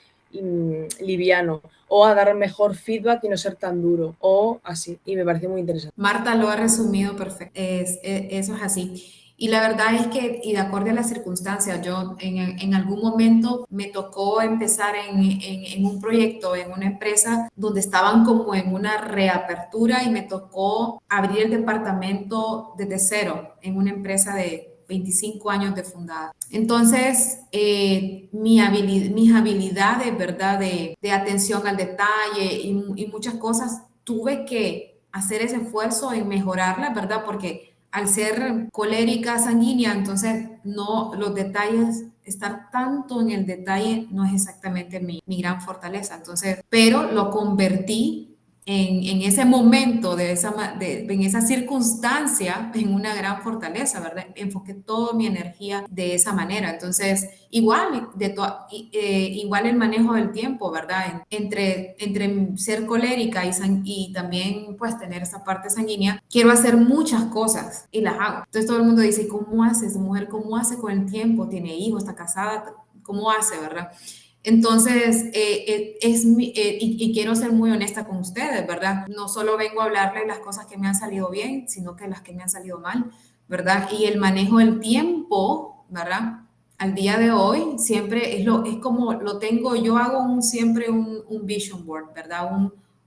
liviano o a dar mejor feedback y no ser tan duro o así, y me parece muy interesante. Marta lo ha resumido perfecto, eso es así. Y la verdad es que, y de acuerdo a las circunstancias, yo en algún momento me tocó empezar en un proyecto, en una empresa donde estaban como en una reapertura y me tocó abrir el departamento desde cero en una empresa de 25 años de fundada. Entonces, mis habilidades, ¿verdad? De atención al detalle y muchas cosas, tuve que hacer ese esfuerzo en mejorarlas, ¿verdad? Porque al ser colérica, sanguínea, entonces no, los detalles, estar tanto en el detalle no es exactamente mi gran fortaleza. Entonces, pero lo convertí en ese momento, en esa circunstancia, en una gran fortaleza, ¿verdad? Enfoqué toda mi energía de esa manera. Entonces, igual el manejo del tiempo, ¿verdad? Entre ser colérica y también, pues, tener esa parte sanguínea, quiero hacer muchas cosas y las hago. Entonces, todo el mundo dice, ¿cómo hace esa mujer? ¿Cómo hace con el tiempo? ¿Tiene hijos? ¿Está casada? ¿Cómo hace, verdad? Entonces, y quiero ser muy honesta con ustedes, ¿verdad? No solo vengo a hablarles las cosas que me han salido bien, sino que las que me han salido mal, ¿verdad? Y el manejo del tiempo, ¿verdad? Al día de hoy, siempre es como lo tengo, yo hago siempre un vision board, ¿verdad?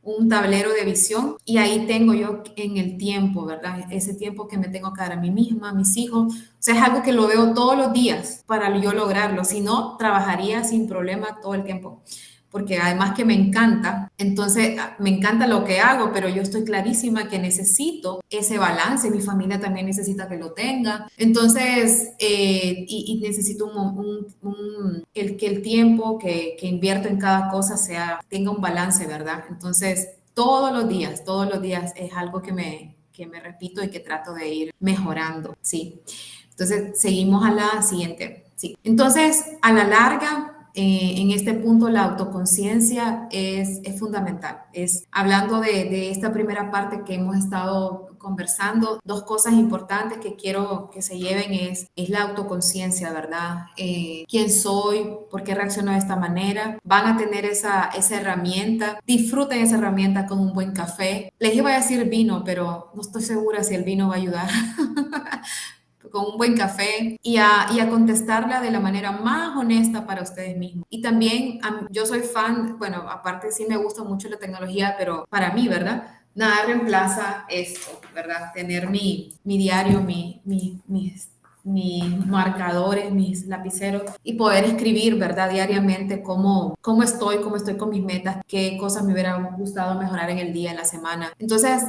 Un tablero de visión y ahí tengo yo en el tiempo, ¿verdad? Ese tiempo que me tengo que dar a mí misma, a mis hijos. O sea, es algo que lo veo todos los días para yo lograrlo. Si no, trabajaría sin problema todo el tiempo. Porque además que me encanta, entonces me encanta lo que hago, pero yo estoy clarísima que necesito ese balance, mi familia también necesita que lo tenga, entonces, y necesito que el tiempo que invierto en cada cosa tenga un balance, ¿verdad? Entonces, todos los días es algo que me repito y que trato de ir mejorando, ¿sí? Entonces, seguimos a la siguiente, ¿sí? Entonces, a la larga, en este punto la autoconciencia es fundamental. Hablando de esta primera parte que hemos estado conversando, dos cosas importantes que quiero que se lleven es la autoconciencia, ¿verdad? ¿Quién soy? ¿Por qué reacciono de esta manera? Van a tener esa herramienta. Disfruten esa herramienta con un buen café. Les iba a decir vino, pero no estoy segura si el vino va a ayudar. Con un buen café y a contestarla de la manera más honesta para ustedes mismos. Y también yo soy fan, bueno, aparte sí me gusta mucho la tecnología, pero para mí, ¿verdad? Nada reemplaza esto, ¿verdad? Tener mi diario, mis marcadores, mis lapiceros y poder escribir, ¿verdad? Diariamente cómo estoy con mis metas, qué cosas me hubiera gustado mejorar en el día, en la semana. Entonces,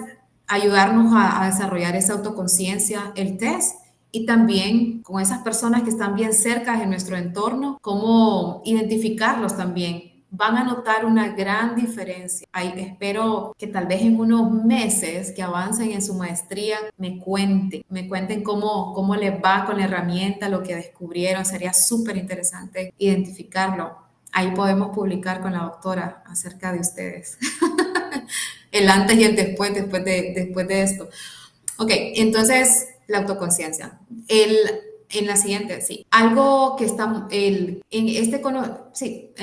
ayudarnos a desarrollar esa autoconciencia, el test. Y también con esas personas que están bien cerca en nuestro entorno, cómo identificarlos también. Van a notar una gran diferencia. Espero que tal vez en unos meses que avancen en su maestría me cuenten cómo les va con la herramienta, lo que descubrieron. Sería súper interesante identificarlo. Ahí podemos publicar con la doctora acerca de ustedes. El antes y el después de esto. Ok, entonces la autoconciencia. En la siguiente, sí. Algo que está, en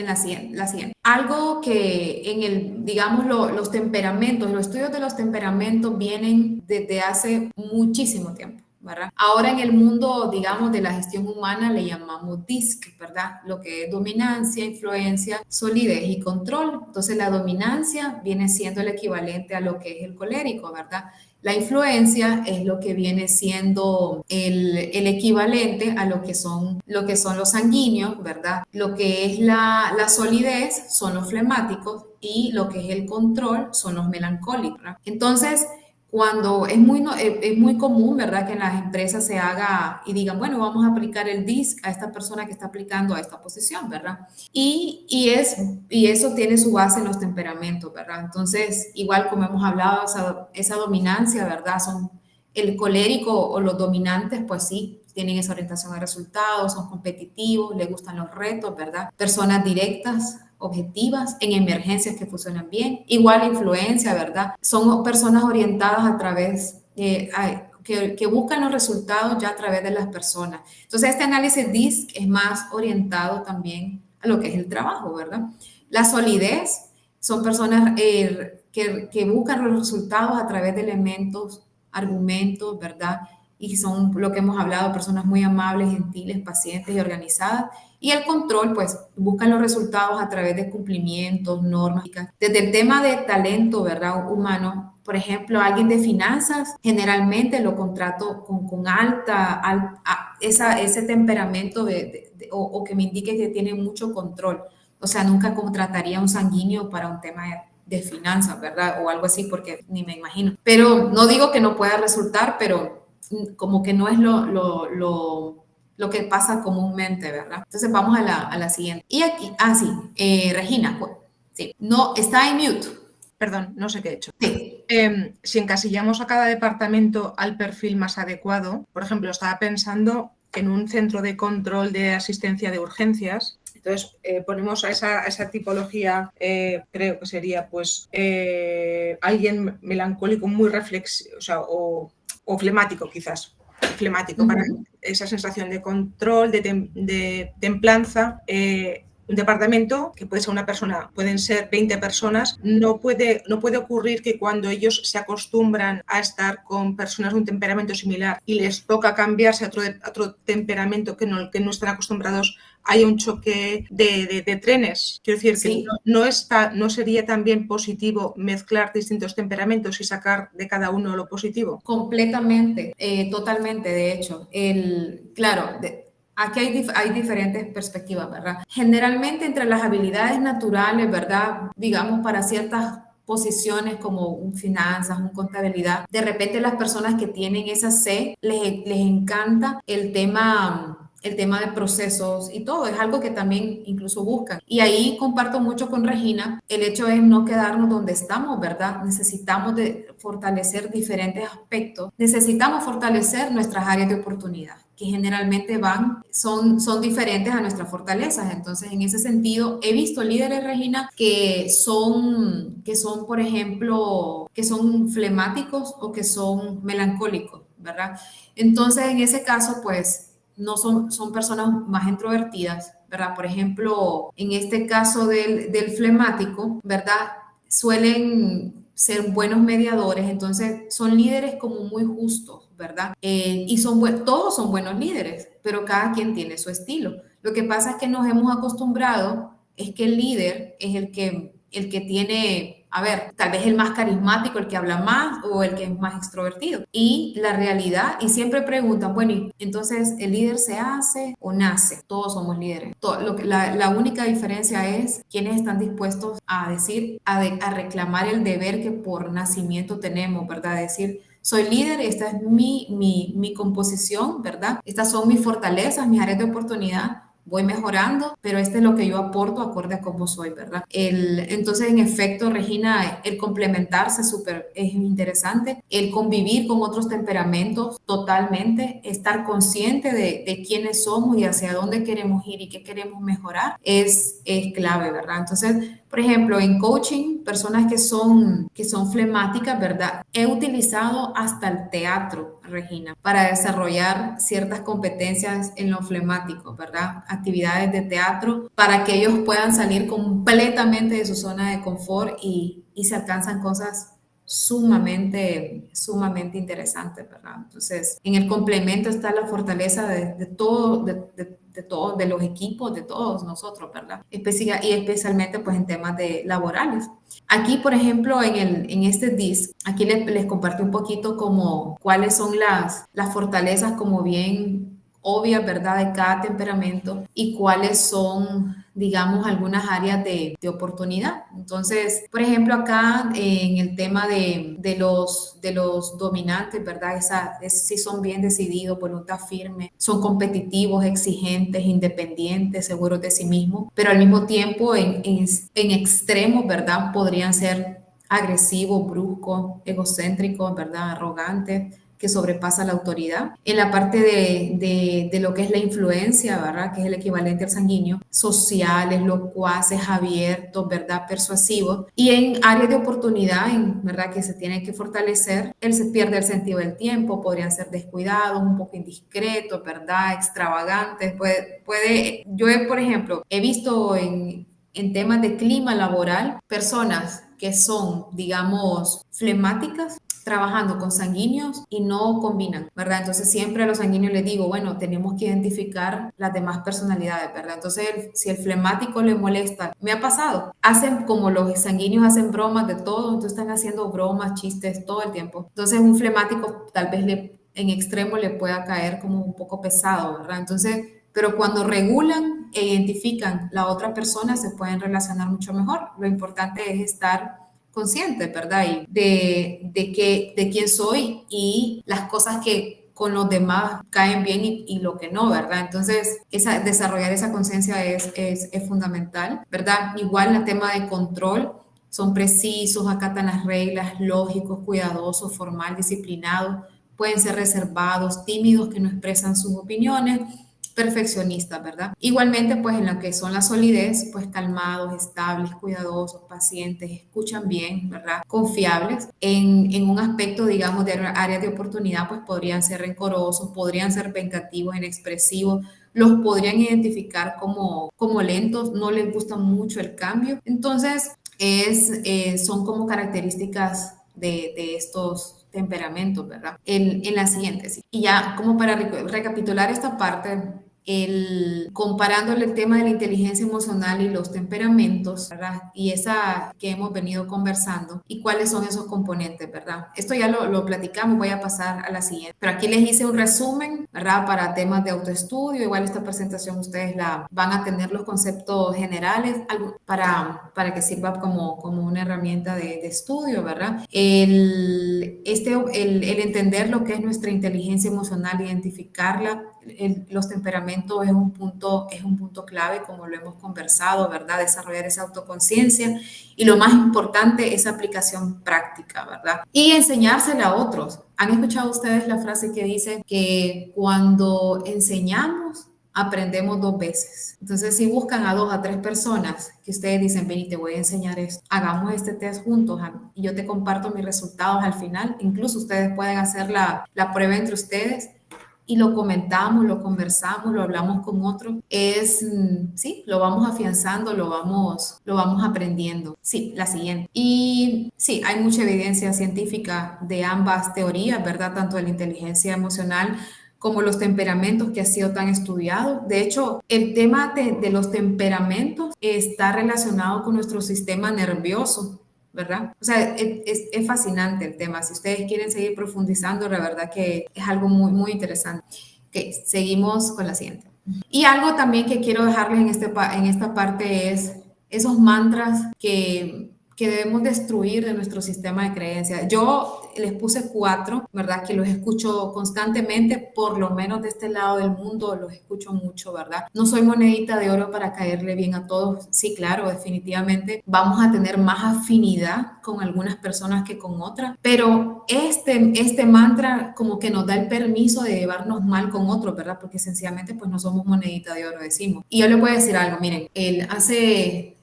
la siguiente. Algo que digamos, los temperamentos, los estudios de los temperamentos vienen desde hace muchísimo tiempo, ¿verdad? Ahora en el mundo, digamos, de la gestión humana le llamamos DISC, ¿verdad? Lo que es dominancia, influencia, solidez y control. Entonces la dominancia viene siendo el equivalente a lo que es el colérico, ¿verdad? La influencia es lo que viene siendo el equivalente a lo que son los sanguíneos, ¿verdad? Lo que es la solidez son los flemáticos y lo que es el control son los melancólicos, ¿verdad? Entonces, cuando es muy común, ¿verdad? Que en las empresas se haga y digan, bueno, vamos a aplicar el DISC a esta persona que está aplicando a esta posición, ¿verdad? Y eso tiene su base en los temperamentos, ¿verdad? Entonces, igual como hemos hablado, esa dominancia, ¿verdad? Son el colérico o los dominantes, pues sí, tienen esa orientación a resultados, son competitivos, les gustan los retos, ¿verdad? Personas directas, objetivas, en emergencias que funcionan bien. Igual influencia, ¿verdad? Son personas orientadas a través que buscan los resultados ya a través de las personas. Entonces, este análisis DISC es más orientado también a lo que es el trabajo, ¿verdad? La solidez son personas que buscan los resultados a través de elementos, argumentos, ¿verdad? Y son lo que hemos hablado, personas muy amables, gentiles, pacientes y organizadas. Y el control, pues, buscan los resultados a través de cumplimientos, normas. Desde el tema de talento, ¿verdad? Humano, por ejemplo, alguien de finanzas, generalmente lo contrato con ese temperamento o que me indique que tiene mucho control. O sea, nunca contrataría un sanguíneo para un tema de finanzas, ¿verdad? O algo así, porque ni me imagino. Pero no digo que no pueda resultar, pero como que no es lo que pasa comúnmente, ¿verdad? Entonces vamos a la siguiente. Y aquí, sí, Regina, sí, no, está en mute. Perdón, no sé qué he hecho. Sí. Si encasillamos a cada departamento al perfil más adecuado, por ejemplo, estaba pensando en un centro de control de asistencia de urgencias. Entonces, ponemos a esa tipología, creo que sería pues alguien melancólico muy reflexivo, o flemático quizás, para esa sensación de control, de templanza. Un departamento, que puede ser una persona, pueden ser 20 personas, no puede ocurrir que cuando ellos se acostumbran a estar con personas de un temperamento similar y les toca cambiarse a otro temperamento que no están acostumbrados, haya un choque de trenes. Quiero decir que no sería también positivo mezclar distintos temperamentos y sacar de cada uno lo positivo. Completamente, totalmente, de hecho. Claro, aquí hay diferentes perspectivas, ¿verdad? Generalmente entre las habilidades naturales, ¿verdad? Digamos, para ciertas posiciones como finanzas, contabilidad, de repente las personas que tienen esa C les encanta el tema de procesos y todo, es algo que también incluso buscan. Y ahí comparto mucho con Regina, el hecho es no quedarnos donde estamos, ¿verdad? Necesitamos de fortalecer diferentes aspectos, necesitamos fortalecer nuestras áreas de oportunidad, que generalmente son diferentes a nuestras fortalezas. Entonces, en ese sentido, he visto líderes, Regina, que son, por ejemplo, que son flemáticos o que son melancólicos, ¿verdad? Entonces, en ese caso, pues, no son personas más introvertidas, ¿verdad? Por ejemplo, en este caso del flemático, ¿verdad? Suelen ser buenos mediadores, entonces son líderes como muy justos, ¿verdad? Y todos son buenos líderes, pero cada quien tiene su estilo. Lo que pasa es que nos hemos acostumbrado, es que el líder es el que tiene, a ver, tal vez el más carismático, el que habla más o el que es más extrovertido. Y la realidad, y siempre preguntan, bueno, ¿y entonces el líder se hace o nace? Todos somos líderes. La única diferencia es quiénes están dispuestos a decir, a reclamar el deber que por nacimiento tenemos, ¿verdad? Decir, soy líder, esta es mi composición, ¿verdad? Estas son mis fortalezas, mis áreas de oportunidad. Voy mejorando, pero este es lo que yo aporto acorde a cómo soy, ¿verdad? Entonces, en efecto, Regina, el complementarse es interesante, el convivir con otros temperamentos totalmente, estar consciente de quiénes somos y hacia dónde queremos ir y qué queremos mejorar es clave, ¿verdad? Entonces, por ejemplo, en coaching, personas que son flemáticas, ¿verdad? He utilizado hasta el teatro, Regina, para desarrollar ciertas competencias en lo flemático, ¿verdad? Actividades de teatro para que ellos puedan salir completamente de su zona de confort y se alcanzan cosas sumamente interesante, ¿verdad? Entonces, en el complemento está la fortaleza de todo, de los equipos, de todos nosotros, ¿verdad? Y especialmente pues en temas laborales. Aquí, por ejemplo, en este DISC, aquí les comparto un poquito como cuáles son las fortalezas como bien obvias, ¿verdad? De cada temperamento y cuáles son, digamos, algunas áreas de oportunidad. Entonces, por ejemplo, acá en el tema de los dominantes, ¿verdad? Sí son bien decididos, voluntad firme, son competitivos, exigentes, independientes, seguros de sí mismos, pero al mismo tiempo en extremos, ¿verdad? Podrían ser agresivos, bruscos, egocéntricos, ¿verdad? Arrogantes, que sobrepasa la autoridad. En la parte de lo que es la influencia, ¿verdad? Que es el equivalente al sanguíneo, sociales, locuaces, abiertos, ¿verdad? Persuasivos. Y en áreas de oportunidad, ¿verdad? Que se tiene que fortalecer, él se pierde el sentido del tiempo, podrían ser descuidados, un poco indiscretos, ¿verdad? Extravagantes. Yo, por ejemplo, he visto en temas de clima laboral, personas que son, digamos, flemáticas, trabajando con sanguíneos y no combinan, ¿verdad? Entonces siempre a los sanguíneos les digo, bueno, tenemos que identificar las demás personalidades, ¿verdad? Entonces si el flemático le molesta, me ha pasado, hacen como los sanguíneos hacen bromas de todo, entonces están haciendo bromas, chistes todo el tiempo. Entonces un flemático tal vez en extremo le pueda caer como un poco pesado, ¿verdad? Entonces, pero cuando regulan e identifican la otra persona, se pueden relacionar mucho mejor. Lo importante es estar consciente, ¿verdad? Y de quién soy y las cosas que con los demás caen bien y lo que no, ¿verdad? Entonces, desarrollar esa conciencia es fundamental, ¿verdad? Igual el tema de control, son precisos, acatan las reglas, lógicos, cuidadosos, formal, disciplinados, pueden ser reservados, tímidos, que no expresan sus opiniones, perfeccionistas, ¿verdad? Igualmente, pues en lo que son la solidez, pues calmados, estables, cuidadosos, pacientes, escuchan bien, ¿verdad? Confiables. En un aspecto, digamos, de áreas de oportunidad, pues podrían ser rencorosos, podrían ser vengativos, inexpresivos, los podrían identificar como lentos, no les gusta mucho el cambio. Entonces, son como características de estos temperamentos, ¿verdad? En la siguiente, sí. Y ya como para recapitular esta parte, comparándole el tema de la inteligencia emocional y los temperamentos, ¿verdad? Y esa que hemos venido conversando y cuáles son esos componentes, ¿verdad? Esto ya lo platicamos, voy a pasar a la siguiente. Pero aquí les hice un resumen, ¿verdad? Para temas de autoestudio, igual esta presentación ustedes van a tener los conceptos generales para que sirva como una herramienta de estudio, ¿verdad? El entender lo que es nuestra inteligencia emocional, identificarla, los temperamentos es un punto clave, como lo hemos conversado, ¿verdad? Desarrollar esa autoconciencia y lo más importante, esa aplicación práctica, ¿verdad? Y enseñársela a otros. ¿Han escuchado ustedes la frase que dice que cuando enseñamos, aprendemos 2 veces? Entonces, si buscan a 2 a 3 personas que ustedes dicen, ven y te voy a enseñar esto, hagamos este test juntos y yo te comparto mis resultados al final, incluso ustedes pueden hacer la prueba entre ustedes y lo comentamos, lo conversamos, lo hablamos con otros, sí, lo vamos afianzando, lo vamos aprendiendo. Sí, la siguiente. Y sí, hay mucha evidencia científica de ambas teorías, ¿verdad? Tanto de la inteligencia emocional como los temperamentos, que ha sido tan estudiado. De hecho, el tema de los temperamentos está relacionado con nuestro sistema nervioso, ¿verdad? O sea, es fascinante el tema. Si ustedes quieren seguir profundizando, la verdad que es algo muy, muy interesante. Ok, seguimos con la siguiente. Y algo también que quiero dejarles en esta parte es esos mantras que debemos destruir de nuestro sistema de creencias. Yo les puse 4, ¿verdad? Que los escucho constantemente, por lo menos de este lado del mundo los escucho mucho, ¿verdad? No soy monedita de oro para caerle bien a todos. Sí, claro, definitivamente vamos a tener más afinidad con algunas personas que con otras, pero este mantra como que nos da el permiso de llevarnos mal con otros, ¿verdad? Porque sencillamente pues no somos monedita de oro, decimos. Y yo les voy a decir algo, miren, hace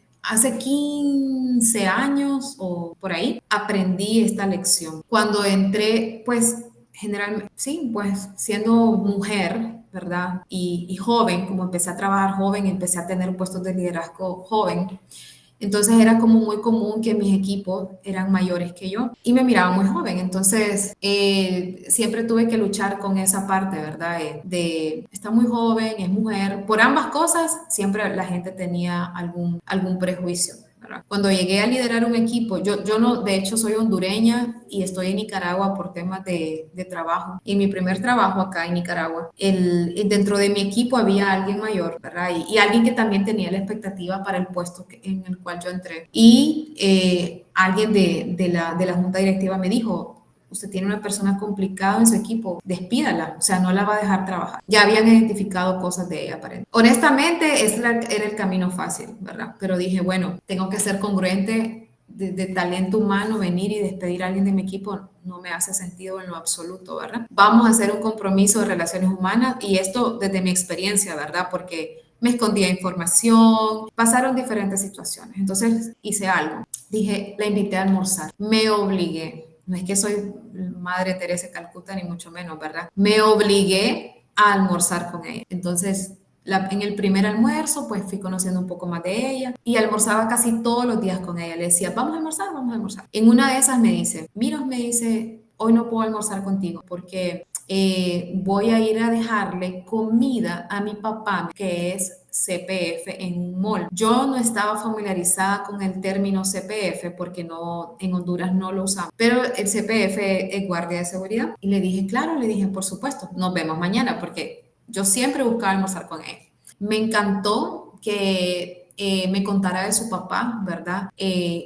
15 años o por ahí, aprendí esta lección. Cuando entré, pues, generalmente, sí, pues, siendo mujer, ¿verdad? Y joven, como empecé a trabajar joven, empecé a tener puestos de liderazgo joven, Entonces era como muy común que mis equipos eran mayores que yo y me miraban muy joven. Entonces siempre tuve que luchar con esa parte, ¿verdad? De está muy joven, es mujer. Por ambas cosas siempre la gente tenía algún prejuicio. Cuando llegué a liderar un equipo, yo no, de hecho soy hondureña y estoy en Nicaragua por temas de trabajo. Y mi primer trabajo acá en Nicaragua, dentro de mi equipo había alguien mayor, ¿verdad? Y alguien que también tenía la expectativa para el puesto en el cual yo entré. Y alguien de la junta directiva me dijo, usted tiene una persona complicada en su equipo, despídala, o sea, no la va a dejar trabajar. Ya habían identificado cosas de ella, aparentemente. Honestamente, ese era el camino fácil, ¿verdad? Pero dije, bueno, tengo que ser congruente de talento humano, venir y despedir a alguien de mi equipo no me hace sentido en lo absoluto, ¿verdad? Vamos a hacer un compromiso de relaciones humanas y esto desde mi experiencia, ¿verdad? Porque me escondía información, pasaron diferentes situaciones. Entonces hice algo. Dije, la invité a almorzar. Me obligué. No es que soy Madre Teresa de Calcuta, ni mucho menos, ¿verdad? Me obligué a almorzar con ella. Entonces, en el primer almuerzo, pues fui conociendo un poco más de ella y almorzaba casi todos los días con ella. Le decía, vamos a almorzar, vamos a almorzar. En una de esas me dice, hoy no puedo almorzar contigo porque voy a ir a dejarle comida a mi papá, que es CPF en un mall. Yo no estaba familiarizada con el término CPF porque no, en Honduras no lo usamos, pero el CPF es guardia de seguridad. Y le dije, claro, le dije, por supuesto, nos vemos mañana porque yo siempre buscaba almorzar con él. Me encantó que me contara de su papá, ¿verdad?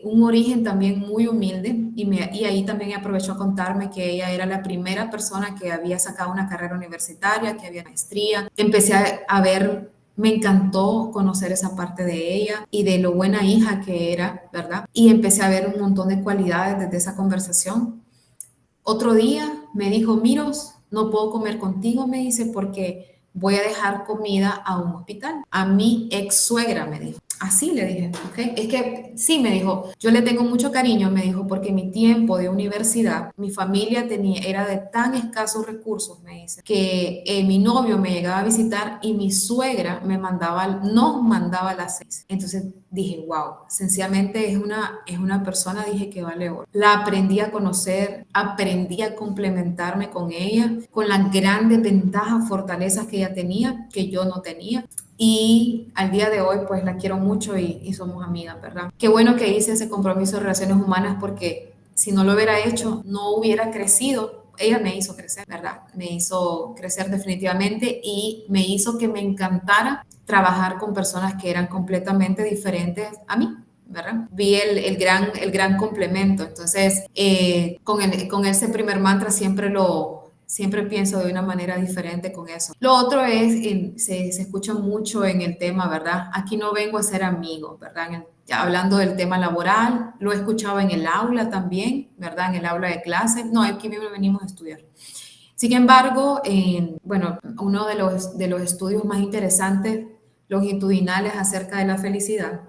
Un origen también muy humilde y ahí también aprovechó a contarme que ella era la primera persona que había sacado una carrera universitaria, que había maestría. Empecé a ver, me encantó conocer esa parte de ella y de lo buena hija que era, ¿verdad? Y empecé a ver un montón de cualidades desde esa conversación. Otro día me dijo, Miros, no puedo comer contigo, me dice, porque voy a dejar comida a un hospital. A mi ex suegra, me dijo. Así le dije, ¿ok? Es que sí, me dijo, yo le tengo mucho cariño, me dijo, porque mi tiempo de universidad, mi familia era de tan escasos recursos, me dice, que mi novio me llegaba a visitar y mi suegra nos mandaba a las 6. Entonces dije, wow, sencillamente es una persona, dije, que vale oro. La aprendí a conocer, aprendí a complementarme con ella, con las grandes ventajas, fortalezas que ella tenía, que yo no tenía. Y al día de hoy, pues la quiero mucho y somos amigas, ¿verdad? Qué bueno que hice ese compromiso de relaciones humanas porque si no lo hubiera hecho, no hubiera crecido. Ella me hizo crecer, ¿verdad? Me hizo crecer definitivamente y me hizo que me encantara trabajar con personas que eran completamente diferentes a mí, ¿verdad? Vi el gran complemento. Entonces, con ese primer mantra siempre pienso de una manera diferente con eso. Lo otro es, se escucha mucho en el tema, ¿verdad? Aquí no vengo a ser amigo, ¿verdad? Hablando del tema laboral, lo he escuchado en el aula también, ¿verdad? En el aula de clase. No, aquí venimos a estudiar. Sin embargo, bueno, uno de los estudios más interesantes, longitudinales acerca de la felicidad,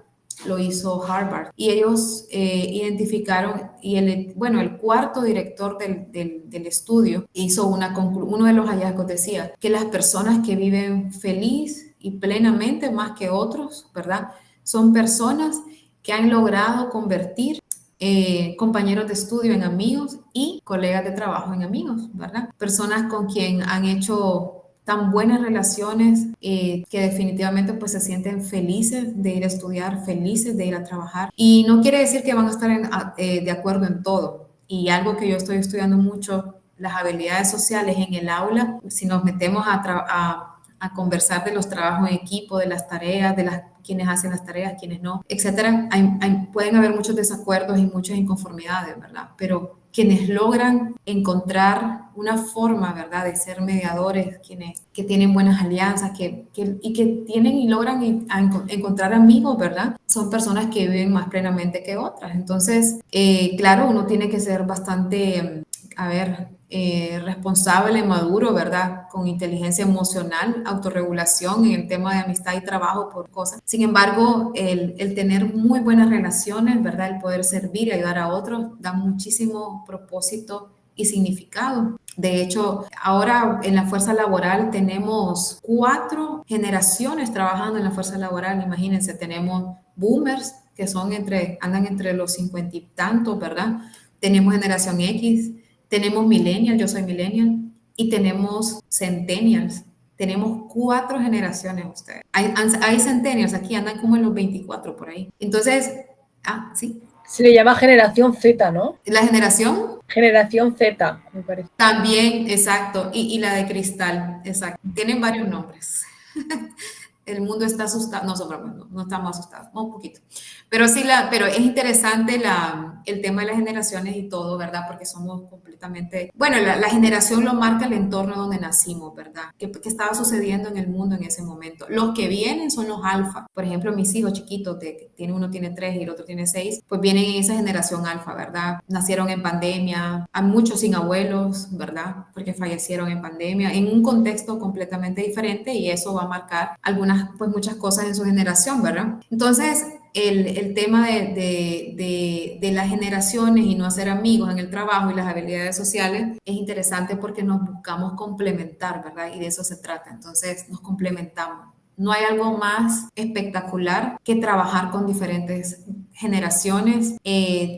lo hizo Harvard. Y ellos identificaron, y el cuarto director del estudio hizo uno de los hallazgos decía que las personas que viven feliz y plenamente más que otros, ¿verdad? Son personas que han logrado convertir compañeros de estudio en amigos y colegas de trabajo en amigos, ¿verdad? Personas con quien han hecho tan buenas relaciones que definitivamente pues se sienten felices de ir a estudiar, felices de ir a trabajar. Y no quiere decir que van a estar de acuerdo en todo. Y algo que yo estoy estudiando mucho, las habilidades sociales en el aula, si nos metemos a conversar de los trabajos en equipo, de las tareas, quienes hacen las tareas, quienes no, etcétera. Pueden haber muchos desacuerdos y muchas inconformidades, ¿verdad? Pero quienes logran encontrar una forma, ¿verdad?, de ser mediadores, que tienen buenas alianzas, y que tienen y logran encontrar amigos, ¿verdad?, son personas que viven más plenamente que otras. Entonces, claro, uno tiene que ser bastante, responsable, maduro, ¿verdad? Con inteligencia emocional, autorregulación en el tema de amistad y trabajo por cosas. Sin embargo, el tener muy buenas relaciones, ¿verdad? El poder servir y ayudar a otros da muchísimo propósito y significado. De hecho, ahora en la fuerza laboral tenemos 4 generaciones trabajando en la fuerza laboral. Imagínense, tenemos boomers, que andan entre los 50 y tantos, ¿verdad? Tenemos generación X, tenemos millennial, yo soy millennial, y tenemos centennials. Tenemos 4 generaciones ustedes. Hay centennials aquí, andan como en los 24 por ahí. Entonces, sí. Se le llama generación Z, ¿no? La generación Generación Z, me parece. también, exacto. Y la de cristal, exacto. Tienen varios nombres. El mundo está asustado, no estamos asustados, un poquito. Pero sí, pero es interesante el tema de las generaciones y todo, ¿verdad? Porque somos completamente, bueno, la generación lo marca el entorno donde nacimos, ¿verdad? ¿Qué estaba sucediendo en el mundo en ese momento? Los que vienen son los alfa. Por ejemplo, mis hijos chiquitos, uno tiene 3 y el otro tiene 6, pues vienen en esa generación alfa, ¿verdad? Nacieron en pandemia, hay muchos sin abuelos, ¿verdad? Porque fallecieron en pandemia, en un contexto completamente diferente, y eso va a marcar muchas cosas en su generación, ¿verdad? Entonces, el tema de las generaciones y no hacer amigos en el trabajo y las habilidades sociales es interesante porque nos buscamos complementar, ¿verdad? Y de eso se trata. Entonces, nos complementamos. No hay algo más espectacular que trabajar con diferentes generaciones,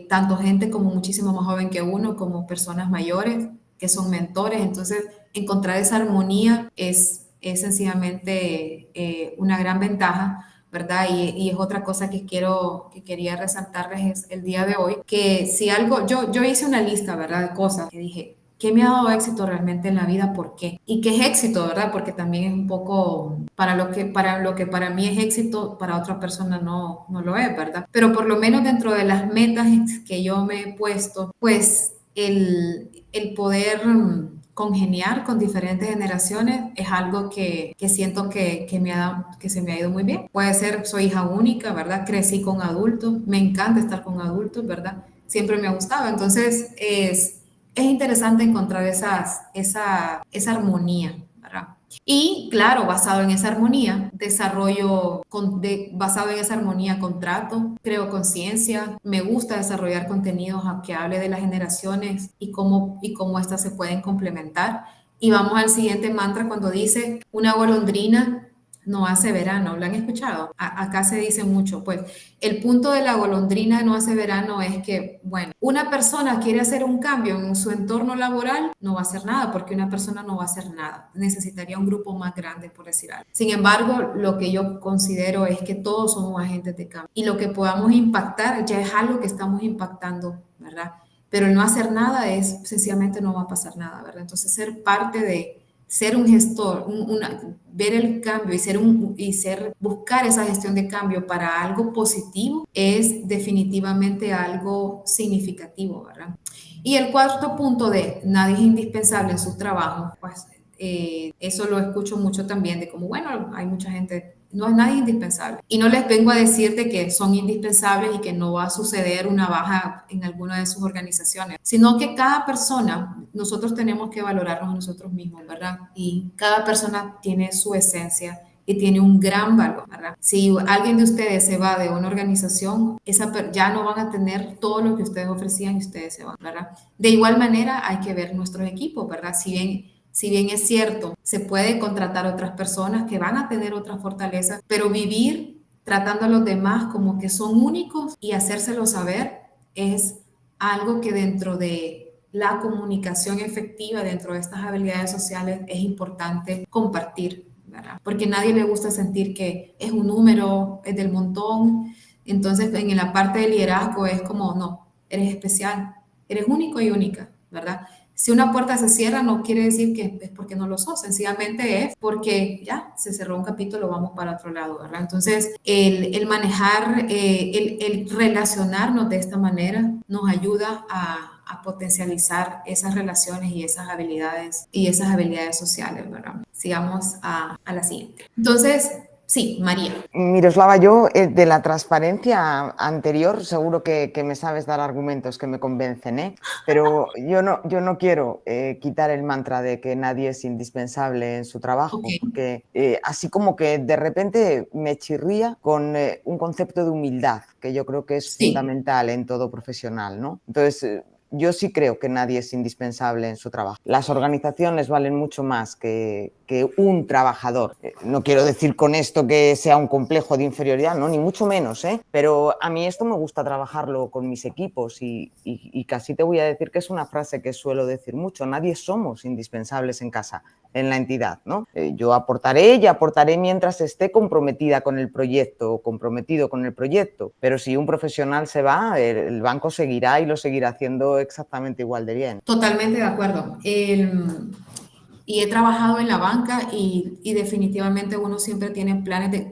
tanto gente como muchísimo más joven que uno, como personas mayores que son mentores. Entonces, encontrar esa armonía es sencillamente una gran ventaja, ¿verdad? Y es otra cosa que quería resaltarles el día de hoy, que si algo, yo hice una lista, ¿verdad? De cosas que dije, ¿qué me ha dado éxito realmente en la vida? ¿Por qué? Y qué es éxito, ¿verdad? Porque también es un poco, para lo que para mí es éxito, para otra persona no lo es, ¿verdad? Pero por lo menos dentro de las metas que yo me he puesto, pues el poder congeniar con diferentes generaciones es algo que siento que se me ha ido muy bien. Puede ser, soy hija única, ¿verdad? Crecí con adultos, me encanta estar con adultos, ¿verdad? Siempre me ha gustado. Entonces, es interesante encontrar esa armonía, ¿verdad? Y claro, basado en esa armonía, basado en esa armonía, contrato, creo conciencia, me gusta desarrollar contenidos que hable de las generaciones y cómo éstas se pueden complementar. Y vamos al siguiente mantra cuando dice, una golondrina no hace verano. ¿Lo han escuchado? Acá se dice mucho. Pues el punto de la golondrina no hace verano es que, bueno, una persona quiere hacer un cambio en su entorno laboral, no va a hacer nada, porque una persona no va a hacer nada. Necesitaría un grupo más grande, por decir algo. Sin embargo, lo que yo considero es que todos somos agentes de cambio. Y lo que podamos impactar ya es algo que estamos impactando, ¿verdad? Pero el no hacer nada sencillamente no va a pasar nada, ¿verdad? Entonces, ser parte de ser un gestor, ver el cambio buscar esa gestión de cambio para algo positivo es definitivamente algo significativo, ¿verdad? Y el cuarto punto de nadie es indispensable en su trabajo, pues eso lo escucho mucho también, de como, bueno, hay mucha gente, no es nadie indispensable. Y no les vengo a decir de que son indispensables y que no va a suceder una baja en alguna de sus organizaciones, sino que cada persona, nosotros tenemos que valorarnos a nosotros mismos, ¿verdad? Y cada persona tiene su esencia y tiene un gran valor, ¿verdad? Si alguien de ustedes se va de una organización, ya no van a tener todo lo que ustedes ofrecían y ustedes se van, ¿verdad? De igual manera hay que ver nuestros equipos, ¿verdad? Si bien es cierto, se puede contratar otras personas que van a tener otras fortalezas, pero vivir tratando a los demás como que son únicos y hacérselo saber es algo que dentro de la comunicación efectiva, dentro de estas habilidades sociales, es importante compartir, ¿verdad? Porque a nadie le gusta sentir que es un número, es del montón. Entonces, en la parte de liderazgo es como, no, eres especial, eres único y única, ¿verdad? Si una puerta se cierra, no quiere decir que es porque no lo sos, sencillamente es porque ya se cerró un capítulo, vamos para otro lado, ¿verdad? Entonces, el manejar, el relacionarnos de esta manera nos ayuda a potencializar esas relaciones y esas habilidades sociales, ¿verdad? Sigamos a la siguiente. Entonces, sí, María. Miroslava, yo de la transparencia anterior seguro que me sabes dar argumentos que me convencen, ¿eh? Pero yo no quiero quitar el mantra de que nadie es indispensable en su trabajo, okay, porque así como que de repente me chirría con un concepto de humildad, que yo creo que es fundamental en todo profesional, ¿no? Entonces, yo sí creo que nadie es indispensable en su trabajo. Las organizaciones valen mucho más que un trabajador. No quiero decir con esto que sea un complejo de inferioridad, no, ni mucho menos, pero a mí esto me gusta trabajarlo con mis equipos y casi te voy a decir que es una frase que suelo decir mucho: nadie somos indispensables en casa, en la entidad, ¿no? Yo aportaré mientras esté comprometida con el proyecto o comprometido con el proyecto, pero si un profesional se va, el banco seguirá y lo seguirá haciendo exactamente igual de bien. Totalmente de acuerdo. Y he trabajado en la banca y definitivamente uno siempre tiene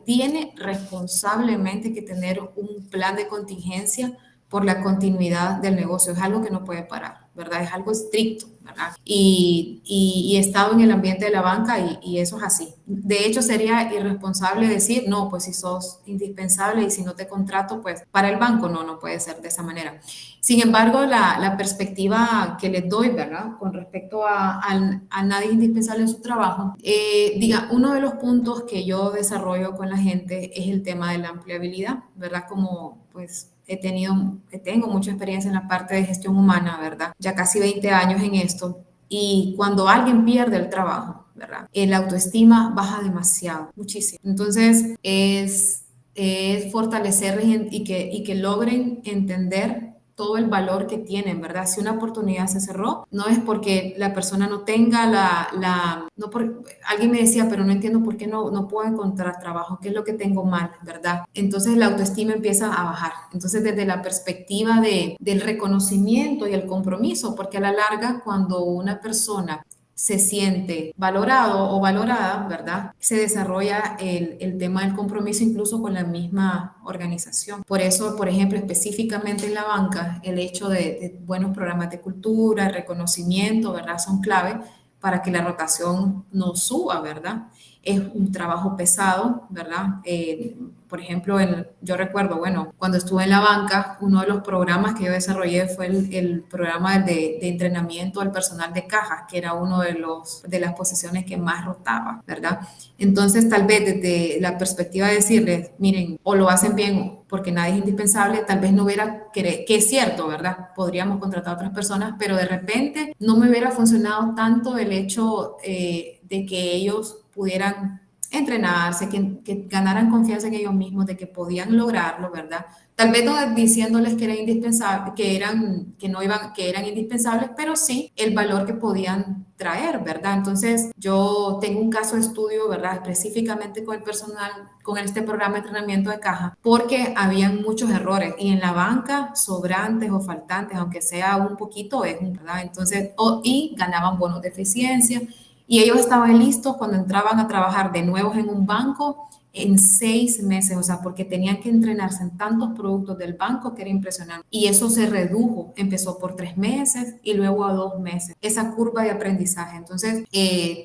tiene responsablemente que tener un plan de contingencia por la continuidad del negocio. Es algo que no puede parar, ¿verdad? Es algo estricto, ¿verdad? Y he estado en el ambiente de la banca y eso es así. De hecho, sería irresponsable decir, no, pues si sos indispensable y si no te contrato, pues para el banco no puede ser de esa manera. Sin embargo, la perspectiva que les doy, ¿verdad? Con respecto a nadie es indispensable en su trabajo, uno de los puntos que yo desarrollo con la gente es el tema de la empleabilidad, ¿verdad? Como pues tengo mucha experiencia en la parte de gestión humana, ¿verdad? Ya casi 20 años en esto. Y cuando alguien pierde el trabajo, ¿verdad? La autoestima baja demasiado, muchísimo. Entonces, es fortalecerles y que logren entender todo el valor que tienen, ¿verdad? Si una oportunidad se cerró, no es porque la persona no tenga alguien me decía, pero no entiendo por qué no puedo encontrar trabajo, qué es lo que tengo mal, ¿verdad? Entonces la autoestima empieza a bajar. Entonces desde la perspectiva del reconocimiento y el compromiso, porque a la larga cuando una persona se siente valorado o valorada, ¿verdad? Se desarrolla el tema del compromiso incluso con la misma organización. Por eso, por ejemplo, específicamente en la banca, el hecho de buenos programas de cultura, reconocimiento, ¿verdad? Son clave para que la rotación no suba, ¿verdad? Es un trabajo pesado, ¿verdad? Por ejemplo, yo recuerdo, bueno, cuando estuve en la banca, uno de los programas que yo desarrollé fue el programa de entrenamiento del personal de caja, que era uno de las posiciones que más rotaba, ¿verdad? Entonces, tal vez desde la perspectiva de decirles, miren, o lo hacen bien porque nadie es indispensable, tal vez no hubiera, que es cierto, ¿verdad? Podríamos contratar a otras personas, pero de repente no me hubiera funcionado tanto el hecho de que ellos pudieran entrenarse, que ganaran confianza en ellos mismos, de que podían lograrlo, ¿verdad? Tal vez no diciéndoles que era indispensable, que eran indispensables, pero sí el valor que podían traer, ¿verdad? Entonces, yo tengo un caso de estudio, ¿verdad? Específicamente con el personal, con este programa de entrenamiento de caja, porque habían muchos errores y en la banca, sobrantes o faltantes, aunque sea un poquito, ¿verdad? Entonces, y ganaban bonos de eficiencia. Y ellos estaban listos cuando entraban a trabajar de nuevo en un banco en 6 meses, o sea, porque tenían que entrenarse en tantos productos del banco que era impresionante. Y eso se redujo, empezó por 3 meses y luego a 2 meses, esa curva de aprendizaje. Entonces,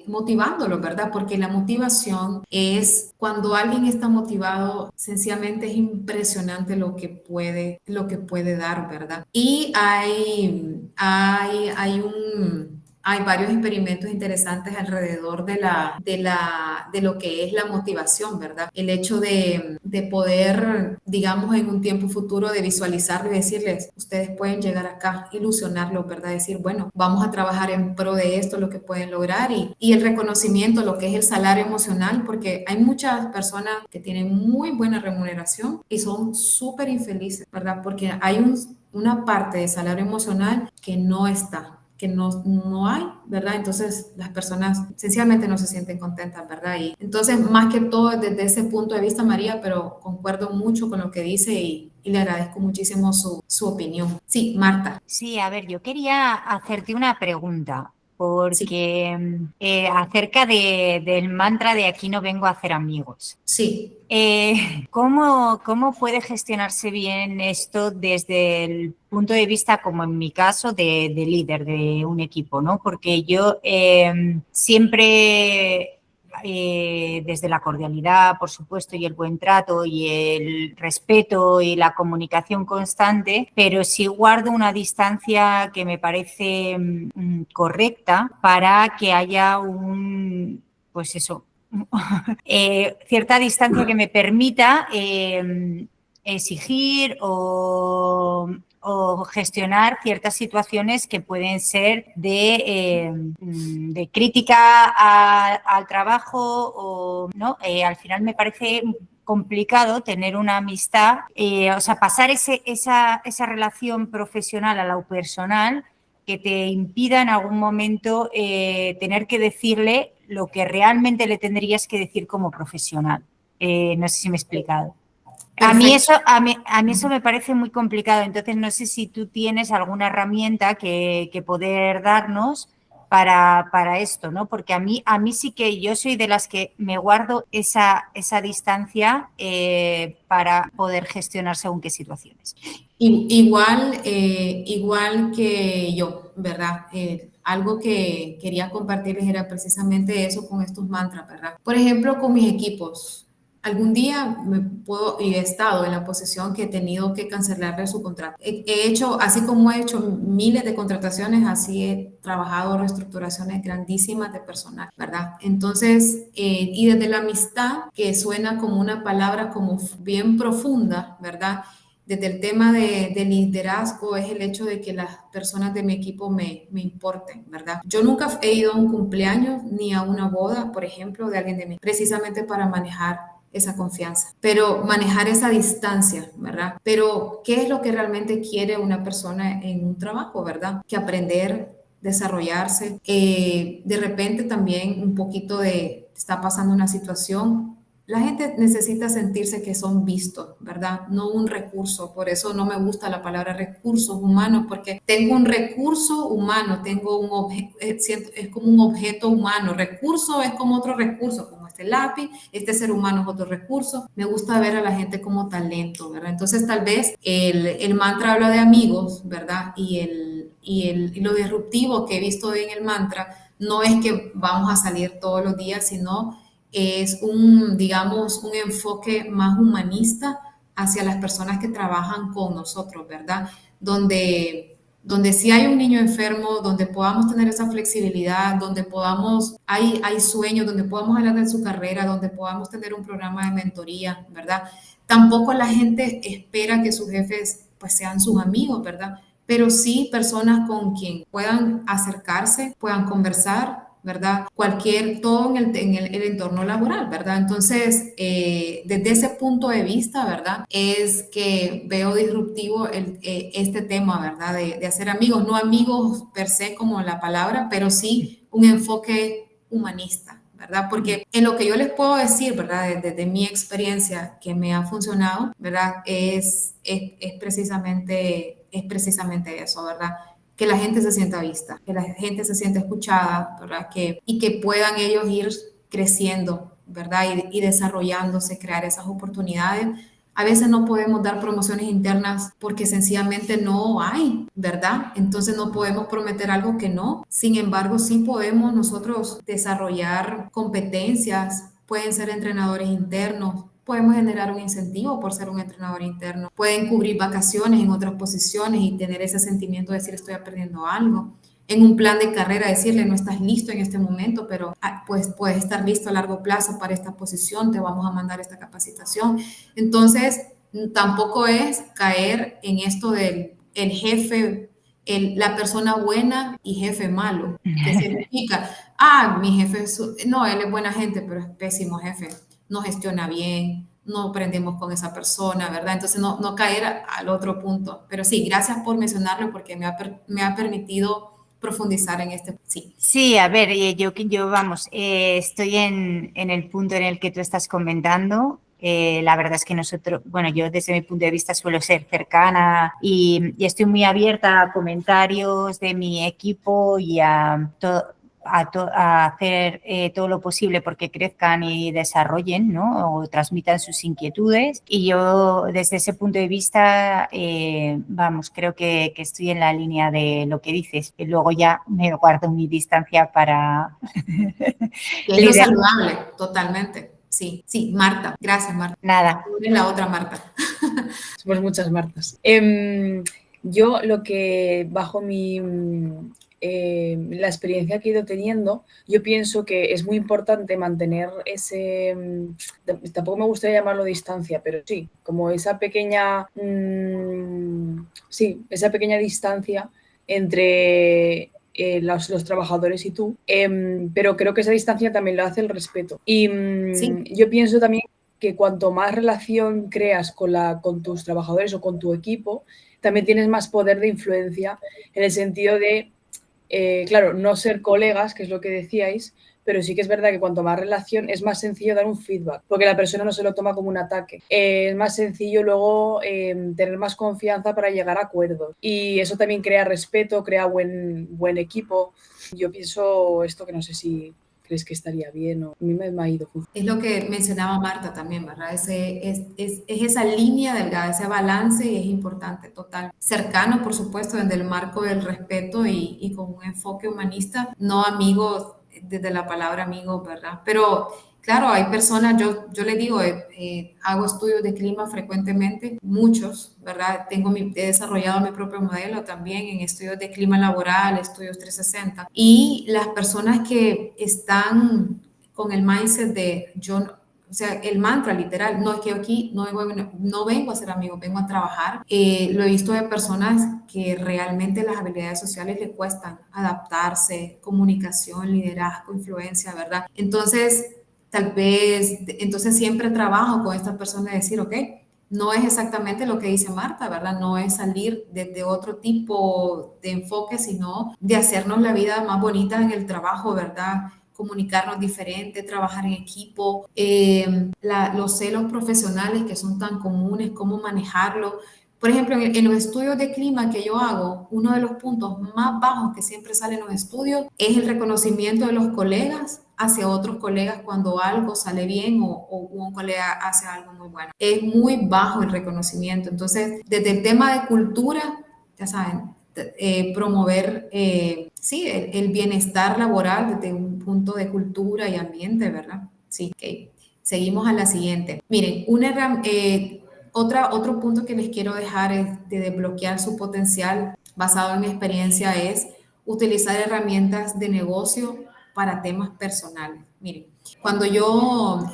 motivándolo, ¿verdad? Porque la motivación es cuando alguien está motivado, sencillamente es impresionante lo que puede dar, ¿verdad? Y hay varios experimentos interesantes alrededor de lo que es la motivación, ¿verdad? El hecho de poder, digamos, en un tiempo futuro, de visualizarlo y decirles, ustedes pueden llegar acá, ilusionarlos, ¿verdad? Decir, bueno, vamos a trabajar en pro de esto, lo que pueden lograr y el reconocimiento, lo que es el salario emocional, porque hay muchas personas que tienen muy buena remuneración y son súper infelices, ¿verdad? Porque hay una parte de salario emocional que no está, que no hay, ¿verdad? Entonces las personas sencillamente no se sienten contentas, ¿verdad? Y entonces, más que todo desde ese punto de vista, María, pero concuerdo mucho con lo que dice y le agradezco muchísimo su opinión. Sí, Marta. Sí, a ver, yo quería hacerte una pregunta, Sí. porque acerca del mantra de aquí no vengo a hacer amigos. Sí. ¿Cómo puede gestionarse bien esto desde el punto de vista, como en mi caso, de líder de un equipo, ¿no? Porque yo siempre, desde la cordialidad, por supuesto, y el buen trato y el respeto y la comunicación constante, pero sí guardo una distancia que me parece correcta para que haya cierta distancia que me permita exigir o o gestionar ciertas situaciones que pueden ser de crítica al trabajo o no. Al final me parece complicado tener una amistad, o sea, pasar esa relación profesional a la personal que te impida en algún momento tener que decirle lo que realmente le tendrías que decir como profesional. No sé si me he explicado. A mí eso me parece muy complicado, entonces no sé si tú tienes alguna herramienta que poder darnos para esto, ¿no? Porque a mí sí que yo soy de las que me guardo esa distancia para poder gestionar según qué situaciones. Igual que yo, ¿verdad? Algo que quería compartirles era precisamente eso con estos mantras, ¿verdad? Por ejemplo, con mis equipos. Algún día y he estado en la posición que he tenido que cancelarle su contrato. He hecho, así como he hecho miles de contrataciones, así he trabajado reestructuraciones grandísimas de personal, ¿verdad? Entonces, y desde la amistad, que suena como una palabra como bien profunda, ¿verdad? Desde el tema de liderazgo es el hecho de que las personas de mi equipo me importen, ¿verdad? Yo nunca he ido a un cumpleaños ni a una boda, por ejemplo, de alguien de mí, precisamente para manejar esa confianza, pero manejar esa distancia, ¿verdad? Pero, ¿qué es lo que realmente quiere una persona en un trabajo, ¿verdad? Que aprender, desarrollarse, de repente también un poquito está pasando una situación. La gente necesita sentirse que son vistos, ¿verdad? No un recurso. Por eso no me gusta la palabra recursos humanos, porque tengo un recurso humano, tengo un objeto, es como un objeto humano. Recurso es como otro recurso, como este lápiz, este ser humano es otro recurso. Me gusta ver a la gente como talento, ¿verdad? Entonces, tal vez el mantra habla de amigos, ¿verdad? Y lo disruptivo que he visto en el mantra no es que vamos a salir todos los días, sino es digamos, un enfoque más humanista hacia las personas que trabajan con nosotros, ¿verdad? Donde si hay un niño enfermo, donde podamos tener esa flexibilidad, donde hay sueños, donde podamos hablar de su carrera, donde podamos tener un programa de mentoría, ¿verdad? Tampoco la gente espera que sus jefes pues sean sus amigos, ¿verdad? Pero sí personas con quien puedan acercarse, puedan conversar, ¿verdad? Todo en el entorno laboral, ¿verdad? Entonces, desde ese punto de vista, ¿verdad? Es que veo disruptivo este tema, ¿verdad? De hacer amigos, no amigos per se como la palabra, pero sí un enfoque humanista, ¿verdad? Porque en lo que yo les puedo decir, ¿verdad? Desde mi experiencia que me ha funcionado, ¿verdad? Es precisamente eso, ¿verdad? Que la gente se sienta vista, que la gente se sienta escuchada, ¿verdad? Y que puedan ellos ir creciendo, ¿verdad? Y desarrollándose, crear esas oportunidades. A veces no podemos dar promociones internas porque sencillamente no hay, ¿verdad? Entonces no podemos prometer algo que no. Sin embargo, sí podemos nosotros desarrollar competencias, pueden ser entrenadores internos, podemos generar un incentivo por ser un entrenador interno. Pueden cubrir vacaciones en otras posiciones y tener ese sentimiento de decir estoy aprendiendo algo. En un plan de carrera decirle no estás listo en este momento, pero pues puedes estar listo a largo plazo para esta posición, te vamos a mandar esta capacitación. Entonces, tampoco es caer en esto del el jefe, la persona buena y jefe malo, que significa, mi jefe, no, él es buena gente, pero es pésimo jefe. No gestiona bien, no aprendemos con esa persona, ¿verdad? Entonces no caer al otro punto. Pero sí, gracias por mencionarlo porque me ha permitido profundizar en este. Sí, a ver, yo vamos, estoy en el punto en el que tú estás comentando. La verdad es que nosotros, bueno, yo desde mi punto de vista suelo ser cercana y estoy muy abierta a comentarios de mi equipo y a hacer todo lo posible porque crezcan y desarrollen, ¿no? O transmitan sus inquietudes. Y yo, desde ese punto de vista, vamos, creo que estoy en la línea de lo que dices. Y luego ya me guardo mi distancia para... Es lo saludable, totalmente. Sí, Marta. Gracias, Marta. Nada. Tú eres la otra Marta. Somos muchas Martas. Yo lo que bajo mi la experiencia que he ido teniendo, yo pienso que es muy importante mantener tampoco me gustaría llamarlo distancia, pero sí, como esa pequeña, esa pequeña distancia entre los trabajadores y tú, pero creo que esa distancia también lo hace el respeto. Y yo pienso también que cuanto más relación creas con tus trabajadores o con tu equipo, también tienes más poder de influencia en el sentido de, claro, no ser colegas, que es lo que decíais, pero sí que es verdad que cuanto más relación es más sencillo dar un feedback, porque la persona no se lo toma como un ataque. Es más sencillo luego tener más confianza para llegar a acuerdos. Y eso también crea respeto, crea buen equipo. Yo pienso esto que no sé si crees que estaría bien o a mí me ha ido. Es lo que mencionaba Marta también, ¿verdad? Es esa línea delgada, ese balance y es importante, total. Cercano, por supuesto, desde el marco del respeto y con un enfoque humanista, no amigos desde la palabra amigo, ¿verdad? Pero claro, hay personas, yo le digo, hago estudios de clima frecuentemente, muchos, ¿verdad? He desarrollado mi propio modelo también en estudios de clima laboral, estudios 360. Y las personas que están con el mindset de o sea, el mantra literal, no es que aquí no vengo a ser amigo, vengo a trabajar. Lo he visto de personas que realmente las habilidades sociales le cuestan adaptarse, comunicación, liderazgo, influencia, ¿verdad? Entonces, entonces siempre trabajo con estas personas de decir, ok, no es exactamente lo que dice Marta, ¿verdad? No es salir de otro tipo de enfoque, sino de hacernos la vida más bonita en el trabajo, ¿verdad? Comunicarnos diferente, trabajar en equipo, los celos profesionales que son tan comunes, cómo manejarlo. Por ejemplo, en los estudios de clima que yo hago, uno de los puntos más bajos que siempre sale en los estudios es el reconocimiento de los colegas hacia otros colegas cuando algo sale bien o un colega hace algo muy bueno. Es muy bajo el reconocimiento. Entonces, desde el tema de cultura, ya saben, promover el bienestar laboral desde un punto de cultura y ambiente, ¿verdad? Sí, ok. Seguimos a la siguiente. Miren, otro punto que les quiero dejar es de desbloquear su potencial basado en mi experiencia es utilizar herramientas de negocio para temas personales. Miren, cuando yo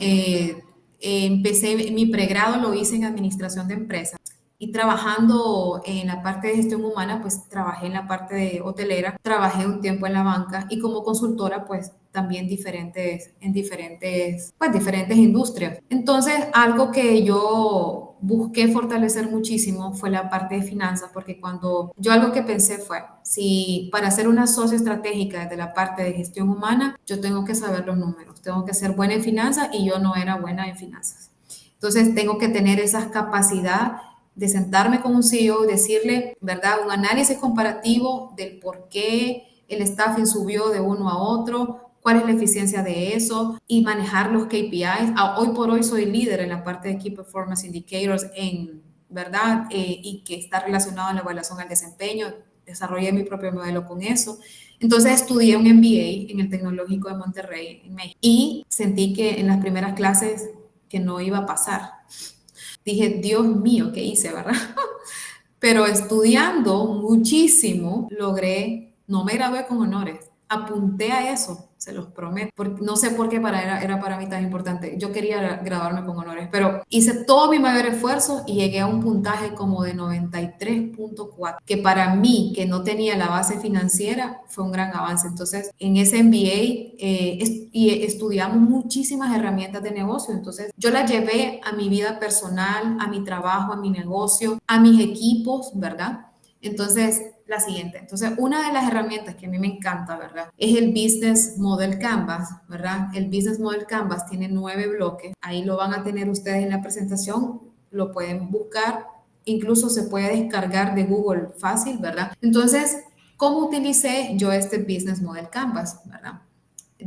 empecé mi pregrado lo hice en administración de empresas. Y trabajando en la parte de gestión humana, pues trabajé en la parte de hotelera, trabajé un tiempo en la banca y como consultora, pues también en diferentes industrias. Entonces, algo que yo busqué fortalecer muchísimo fue la parte de finanzas, porque algo que pensé fue, si para ser una socia estratégica desde la parte de gestión humana, yo tengo que saber los números, tengo que ser buena en finanzas y yo no era buena en finanzas. Entonces, tengo que tener esa capacidad de sentarme con un CEO y decirle, ¿verdad? Un análisis comparativo del por qué el staffing subió de uno a otro, cuál es la eficiencia de eso y manejar los KPIs. Hoy por hoy soy líder en la parte de Key Performance Indicators, ¿verdad? Y que está relacionado a la evaluación al desempeño. Desarrollé mi propio modelo con eso. Entonces estudié un MBA en el Tecnológico de Monterrey, en México, y sentí que en las primeras clases que no iba a pasar. Dije, Dios mío, ¿qué hice, verdad? Pero estudiando muchísimo, no me gradué con honores, apunté a eso, se los prometo. No sé por qué era para mí tan importante. Yo quería graduarme con honores, pero hice todo mi mayor esfuerzo y llegué a un puntaje como de 93.4, que para mí, que no tenía la base financiera, fue un gran avance. Entonces, en ese MBA estudiamos muchísimas herramientas de negocio. Entonces, yo las llevé a mi vida personal, a mi trabajo, a mi negocio, a mis equipos, ¿verdad? Entonces, la siguiente. Entonces, una de las herramientas que a mí me encanta, ¿verdad? Es el Business Model Canvas, ¿verdad? El Business Model Canvas tiene 9 bloques. Ahí lo van a tener ustedes en la presentación. Lo pueden buscar. Incluso se puede descargar de Google fácil, ¿verdad? Entonces, ¿cómo utilicé yo este Business Model Canvas, ¿verdad? Y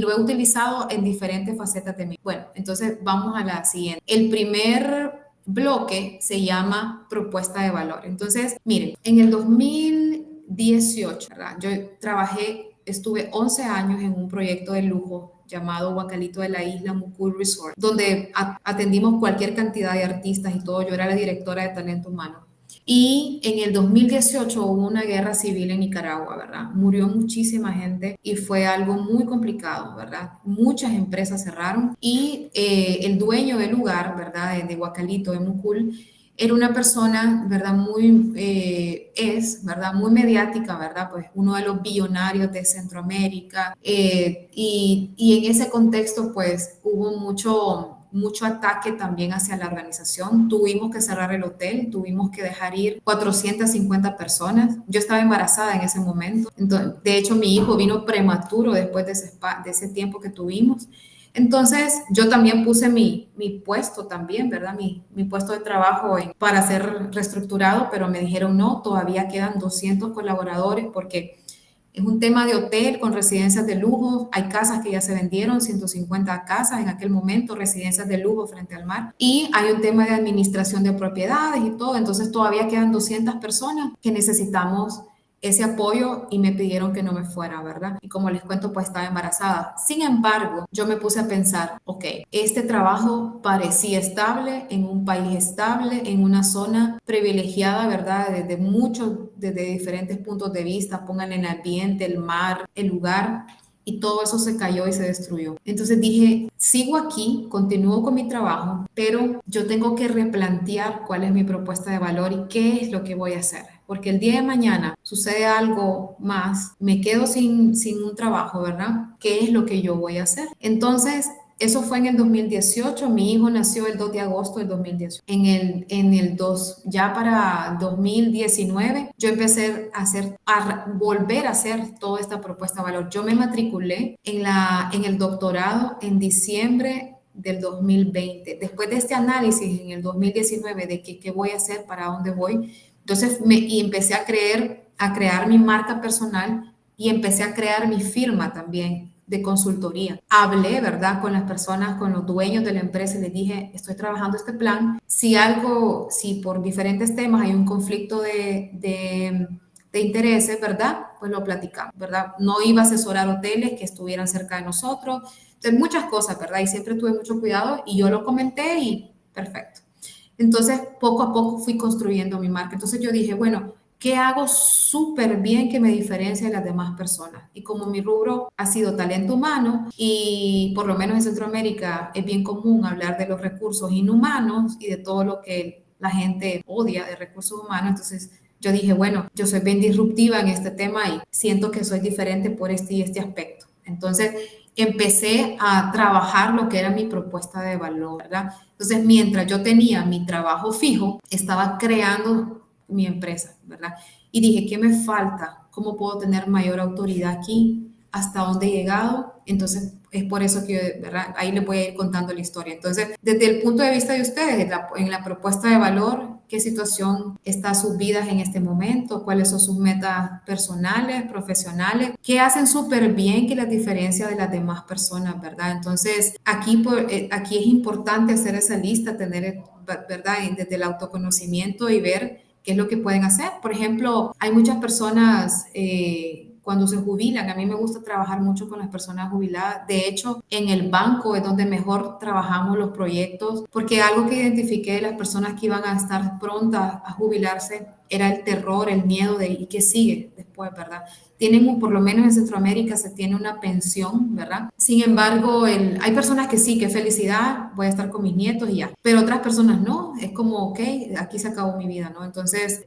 lo he utilizado en diferentes facetas de mí. Bueno, entonces vamos a la siguiente. El primer bloque se llama propuesta de valor. Entonces, miren, en el 2018, ¿verdad? Yo estuve 11 años en un proyecto de lujo llamado Huacalito de la Isla Mucur Resort, donde atendimos cualquier cantidad de artistas y todo. Yo era la directora de talento humano. Y en el 2018 hubo una guerra civil en Nicaragua, ¿verdad? Murió muchísima gente y fue algo muy complicado, ¿verdad? Muchas empresas cerraron y el dueño del lugar, ¿verdad? De Huacalito, de Mucul, era una persona, ¿verdad? ¿Verdad? Muy mediática, ¿verdad? Pues uno de los billonarios de Centroamérica. Y en ese contexto, pues hubo mucho ataque también hacia la organización. Tuvimos que cerrar el hotel, tuvimos que dejar ir 450 personas. Yo estaba embarazada en ese momento. Entonces, de hecho, mi hijo vino prematuro después de ese tiempo que tuvimos. Entonces, yo también puse mi puesto también, ¿verdad? Mi puesto de trabajo para ser reestructurado, pero me dijeron no, todavía quedan 200 colaboradores porque es un tema de hotel con residencias de lujo. Hay casas que ya se vendieron, 150 casas en aquel momento, residencias de lujo frente al mar. Y hay un tema de administración de propiedades y todo. Entonces, todavía quedan 200 personas que necesitamos ese apoyo y me pidieron que no me fuera, ¿verdad? Y como les cuento, pues estaba embarazada. Sin embargo, yo me puse a pensar, ok, este trabajo parecía estable, en un país estable, en una zona privilegiada, ¿verdad? Desde diferentes puntos de vista, pónganle el ambiente, el mar, el lugar. Y todo eso se cayó y se destruyó. Entonces dije, sigo aquí, continúo con mi trabajo, pero yo tengo que replantear cuál es mi propuesta de valor y qué es lo que voy a hacer. Porque el día de mañana sucede algo más, me quedo sin un trabajo, ¿verdad? ¿Qué es lo que yo voy a hacer? Entonces, eso fue en el 2018, mi hijo nació el 2 de agosto del 2018. Ya para 2019, yo empecé a volver a hacer toda esta propuesta de valor. Yo me matriculé en el doctorado en diciembre del 2020. Después de este análisis en el 2019 de qué voy a hacer, para dónde voy, entonces empecé a crear mi marca personal y empecé a crear mi firma también de consultoría. Hablé, ¿verdad?, con las personas, con los dueños de la empresa y les dije, estoy trabajando este plan. Si por diferentes temas hay un conflicto de intereses, ¿verdad?, pues lo platicamos, ¿verdad? No iba a asesorar hoteles que estuvieran cerca de nosotros. Entonces, muchas cosas, ¿verdad? Y siempre tuve mucho cuidado y yo lo comenté y perfecto. Entonces, poco a poco fui construyendo mi marca. Entonces yo dije, bueno, ¿qué hago súper bien que me diferencia de las demás personas? Y como mi rubro ha sido talento humano y por lo menos en Centroamérica es bien común hablar de los recursos inhumanos y de todo lo que la gente odia de recursos humanos, entonces yo dije, bueno, yo soy bien disruptiva en este tema y siento que soy diferente por este y este aspecto. Entonces, empecé a trabajar lo que era mi propuesta de valor, ¿verdad? Entonces, mientras yo tenía mi trabajo fijo, estaba creando mi empresa, ¿verdad? Y dije, ¿qué me falta? ¿Cómo puedo tener mayor autoridad aquí? ¿Hasta dónde he llegado? Entonces, es por eso que, ¿verdad?, ahí les voy a ir contando la historia. Entonces, desde el punto de vista de ustedes, en la propuesta de valor, ¿qué situación está sus vidas en este momento? ¿Cuáles son sus metas personales, profesionales? ¿Qué hacen súper bien que las diferencia de las demás personas, ¿verdad? Entonces, aquí es importante hacer esa lista, tener, ¿verdad?, desde el autoconocimiento y ver qué es lo que pueden hacer. Por ejemplo, hay muchas personas cuando se jubilan, a mí me gusta trabajar mucho con las personas jubiladas. De hecho, en el banco es donde mejor trabajamos los proyectos, porque algo que identifiqué de las personas que iban a estar prontas a jubilarse era el terror, el miedo de ¿y qué sigue después, verdad? Por lo menos en Centroamérica se tiene una pensión, ¿verdad? Sin embargo, hay personas que sí, qué felicidad, voy a estar con mis nietos y ya. Pero otras personas no, es como, ok, aquí se acabó mi vida, ¿no? Entonces,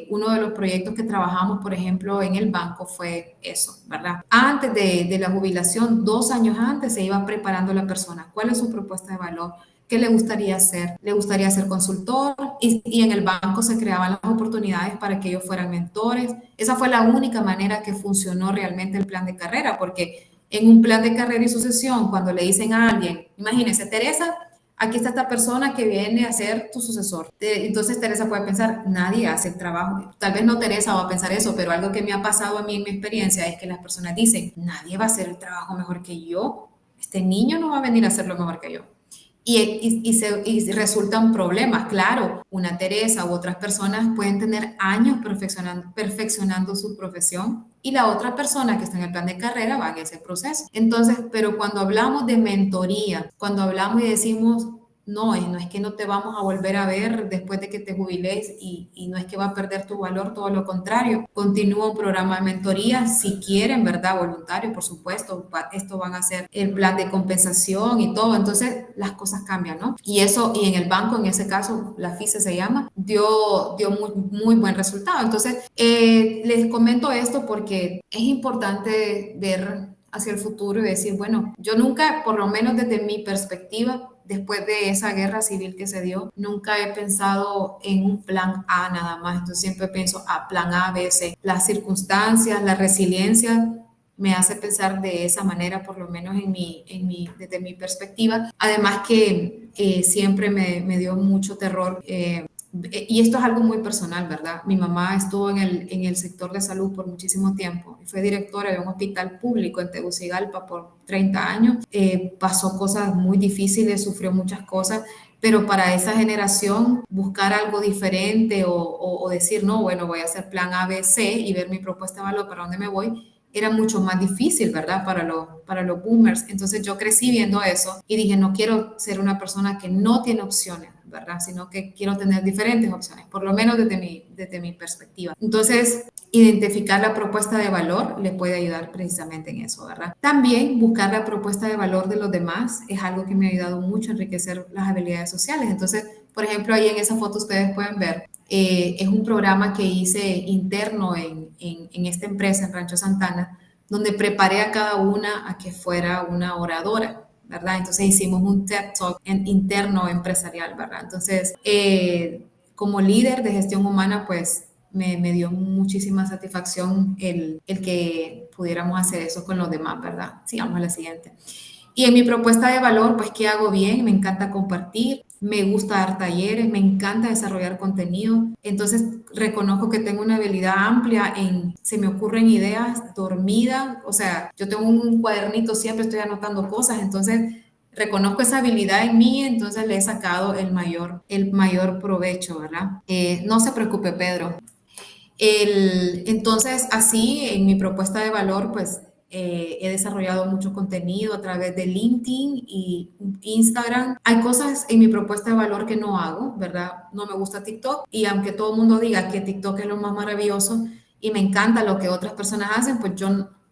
uno de los proyectos que trabajamos, por ejemplo, en el banco fue eso, ¿verdad? Antes de la jubilación, 2 años antes, se iba preparando la persona. ¿Cuál es su propuesta de valor? ¿Qué le gustaría hacer? Le gustaría ser consultor y en el banco se creaban las oportunidades para que ellos fueran mentores. Esa fue la única manera que funcionó realmente el plan de carrera, porque en un plan de carrera y sucesión, cuando le dicen a alguien, imagínense, Teresa, aquí está esta persona que viene a ser tu sucesor. Entonces Teresa puede pensar, nadie hace el trabajo. Tal vez no Teresa va a pensar eso, pero algo que me ha pasado a mí en mi experiencia es que las personas dicen, nadie va a hacer el trabajo mejor que yo. Este niño no va a venir a hacerlo mejor que yo. Y resultan problemas. Claro, una Teresa u otras personas pueden tener años perfeccionando su profesión y la otra persona que está en el plan de carrera va en ese proceso. Entonces, pero cuando hablamos de mentoría, cuando hablamos y decimos, no es que no te vamos a volver a ver después de que te jubiles y no es que va a perder tu valor, todo lo contrario. Continúa un programa de mentoría, si quieren, ¿verdad? Voluntario, por supuesto, esto van a ser el plan de compensación y todo, entonces las cosas cambian, ¿no? Y eso, y en el banco, en ese caso, la FICE se llama, dio muy buen resultado. Entonces, les comento esto porque es importante ver hacia el futuro y decir, bueno, yo nunca, por lo menos desde mi perspectiva, después de esa guerra civil que se dio, nunca he pensado en un plan A nada más. Entonces siempre pienso a plan A, B, C. Las circunstancias, la resiliencia me hace pensar de esa manera, por lo menos desde mi perspectiva. Además que siempre me dio mucho terror. Y esto es algo muy personal, ¿verdad? Mi mamá estuvo en el sector de salud por muchísimo tiempo. Fue directora de un hospital público en Tegucigalpa por 30 años. Pasó cosas muy difíciles, sufrió muchas cosas, pero para esa generación buscar algo diferente o decir, no, bueno, voy a hacer plan A, B, C y ver mi propuesta de valor para dónde me voy, era mucho más difícil, ¿verdad? Para los boomers. Entonces yo crecí viendo eso y dije, no quiero ser una persona que no tiene opciones, ¿verdad? Sino que quiero tener diferentes opciones, por lo menos desde mi perspectiva. Entonces, identificar la propuesta de valor le puede ayudar precisamente en eso, ¿verdad? También buscar la propuesta de valor de los demás es algo que me ha ayudado mucho a enriquecer las habilidades sociales. Entonces, por ejemplo, ahí en esa foto ustedes pueden ver, es un programa que hice interno en esta empresa, en Rancho Santana, donde preparé a cada una a que fuera una oradora, ¿verdad? Entonces hicimos un TED Talk interno empresarial, ¿verdad? Entonces, como líder de gestión humana, pues me dio muchísima satisfacción el que pudiéramos hacer eso con los demás, ¿verdad? Sigamos a la siguiente. Y en mi propuesta de valor, pues, ¿qué hago bien? Me encanta compartir, me gusta dar talleres, me encanta desarrollar contenido. Entonces, reconozco que tengo una habilidad amplia se me ocurren ideas dormida. O sea, yo tengo un cuadernito, siempre estoy anotando cosas. Entonces, reconozco esa habilidad en mí, entonces le he sacado el mayor provecho, ¿verdad? No se preocupe, Pedro. Entonces, así, en mi propuesta de valor, pues, he desarrollado mucho contenido a través de LinkedIn y Instagram. Hay cosas en mi propuesta de valor que no hago, ¿verdad? No me gusta TikTok y aunque todo el mundo diga que TikTok es lo más maravilloso y me encanta lo que otras personas hacen, pues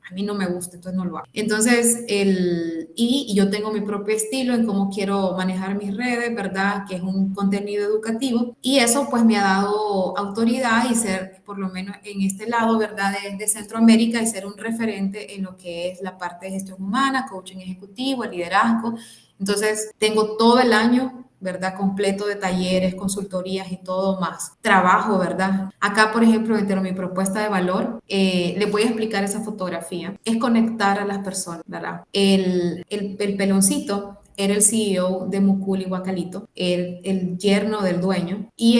a mí no me gusta, entonces no lo hago. Entonces, y yo tengo mi propio estilo en cómo quiero manejar mis redes, ¿verdad? Que es un contenido educativo. Y eso pues me ha dado autoridad y ser, por lo menos en este lado, ¿verdad? De Centroamérica y ser un referente en lo que es la parte de gestión humana, coaching ejecutivo, liderazgo. Entonces, tengo todo el año, ¿verdad? Completo de talleres, consultorías y todo más. Trabajo, ¿verdad? Acá, por ejemplo, dentro de mi propuesta de valor, les voy a explicar esa fotografía. Es conectar a las personas, ¿verdad? El peloncito era el CEO de Muculi Huacalito, el yerno del dueño. Y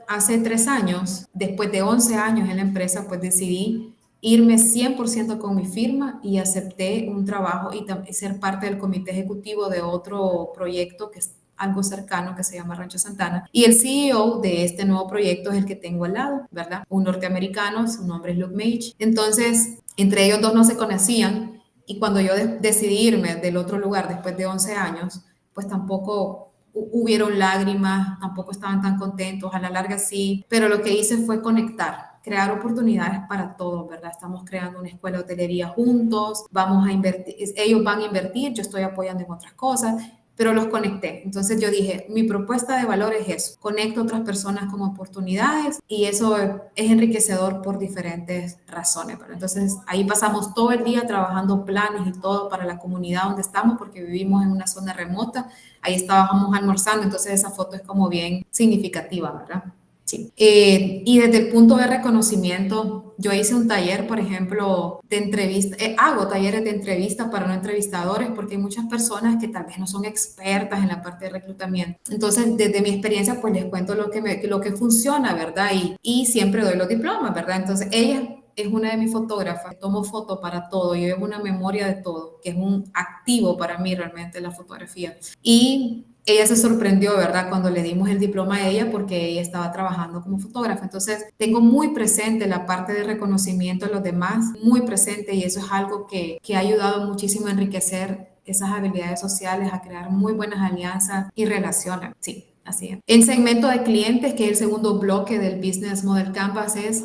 hace 3 años, después de 11 años en la empresa, pues decidí irme 100% con mi firma y acepté un trabajo y ser parte del comité ejecutivo de otro proyecto que es algo cercano que se llama Rancho Santana. Y el CEO de este nuevo proyecto es el que tengo al lado, ¿verdad? Un norteamericano, su nombre es Luke Mage. Entonces, entre ellos dos no se conocían y cuando yo decidí irme del otro lugar después de 11 años, pues tampoco hubieron lágrimas, tampoco estaban tan contentos, a la larga sí, pero lo que hice fue conectar, crear oportunidades para todos, ¿verdad? Estamos creando una escuela de hotelería juntos, vamos a invertir, ellos van a invertir, yo estoy apoyando en otras cosas, pero los conecté. Entonces yo dije, mi propuesta de valor es eso, conecto a otras personas con oportunidades y eso es enriquecedor por diferentes razones, ¿verdad? Entonces ahí pasamos todo el día trabajando planes y todo para la comunidad donde estamos porque vivimos en una zona remota, ahí estábamos almorzando, entonces esa foto es como bien significativa, ¿verdad? Sí. Y desde el punto de reconocimiento, yo hice un taller, por ejemplo, de entrevista, hago talleres de entrevista para no entrevistadores porque hay muchas personas que tal vez no son expertas en la parte de reclutamiento. Entonces, desde mi experiencia, pues les cuento lo que funciona, ¿verdad? Y siempre doy los diplomas, ¿verdad? Entonces, ella es una de mis fotógrafas, tomo foto para todo, yo llevo una memoria de todo, que es un activo para mí realmente la fotografía. Y ella se sorprendió, ¿verdad? Cuando le dimos el diploma a ella porque ella estaba trabajando como fotógrafa. Entonces, tengo muy presente la parte de reconocimiento de los demás, muy presente y eso es algo que ha ayudado muchísimo a enriquecer esas habilidades sociales, a crear muy buenas alianzas y relaciones. Sí, así es. En segmento de clientes, que es el segundo bloque del Business Model Canvas, es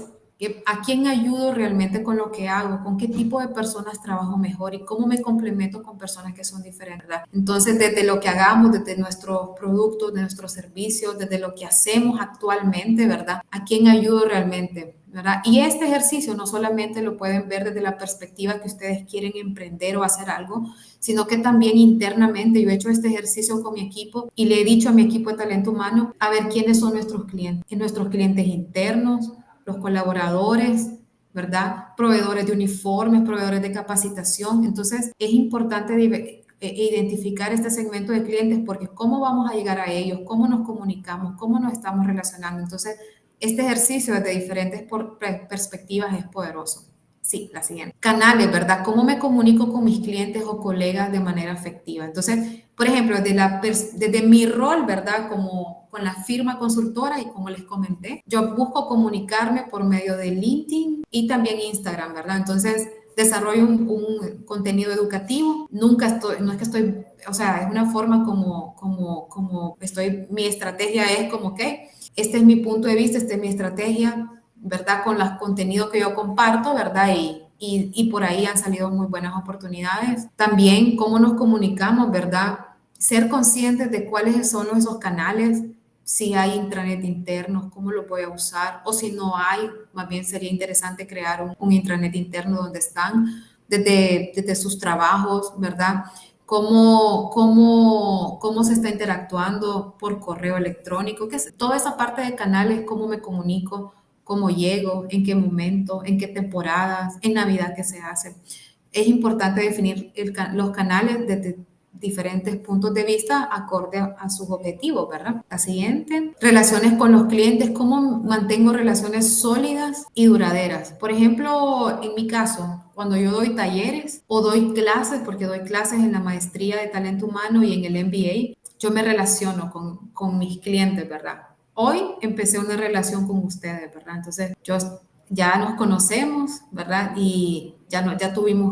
¿a quién ayudo realmente con lo que hago? ¿Con qué tipo de personas trabajo mejor? ¿Y cómo me complemento con personas que son diferentes? ¿Verdad? Entonces, desde lo que hagamos, desde nuestros productos, de nuestros servicios, desde lo que hacemos actualmente, ¿verdad? ¿A quién ayudo realmente? ¿Verdad? Y este ejercicio no solamente lo pueden ver desde la perspectiva que ustedes quieren emprender o hacer algo, sino que también internamente yo he hecho este ejercicio con mi equipo y le he dicho a mi equipo de talento humano, a ver quiénes son nuestros clientes internos, los colaboradores, ¿verdad? Proveedores de uniformes, proveedores de capacitación. Entonces, es importante identificar este segmento de clientes porque cómo vamos a llegar a ellos, cómo nos comunicamos, cómo nos estamos relacionando. Entonces, este ejercicio desde diferentes perspectivas es poderoso. Sí, la siguiente. Canales, ¿verdad? ¿Cómo me comunico con mis clientes o colegas de manera efectiva? Entonces, por ejemplo, desde mi rol, ¿verdad? Como con la firma consultora y como les comenté, yo busco comunicarme por medio de LinkedIn y también Instagram, ¿verdad? Entonces, desarrollo un contenido educativo. No es que estoy, o sea, es una forma mi estrategia es como que este es mi punto de vista, esta es mi estrategia, ¿verdad? Con los contenidos que yo comparto, ¿verdad? Y por ahí han salido muy buenas oportunidades. También cómo nos comunicamos, ¿verdad? Ser conscientes de cuáles son esos canales, si hay intranet internos, cómo lo voy a usar, o si no hay, más bien sería interesante crear un intranet interno donde están, desde sus trabajos, ¿verdad? Cómo se está interactuando por correo electrónico, toda esa parte de canales, cómo me comunico, cómo llego, en qué momento, en qué temporadas, en Navidad qué se hace. Es importante definir los canales desde diferentes puntos de vista acorde a sus objetivos, ¿verdad? La siguiente, relaciones con los clientes, cómo mantengo relaciones sólidas y duraderas. Por ejemplo, en mi caso, cuando yo doy talleres o doy clases, porque doy clases en la maestría de talento humano y en el MBA, yo me relaciono con mis clientes, ¿verdad? Hoy empecé una relación con ustedes, ¿verdad? Entonces, ya nos conocemos, ¿verdad? Y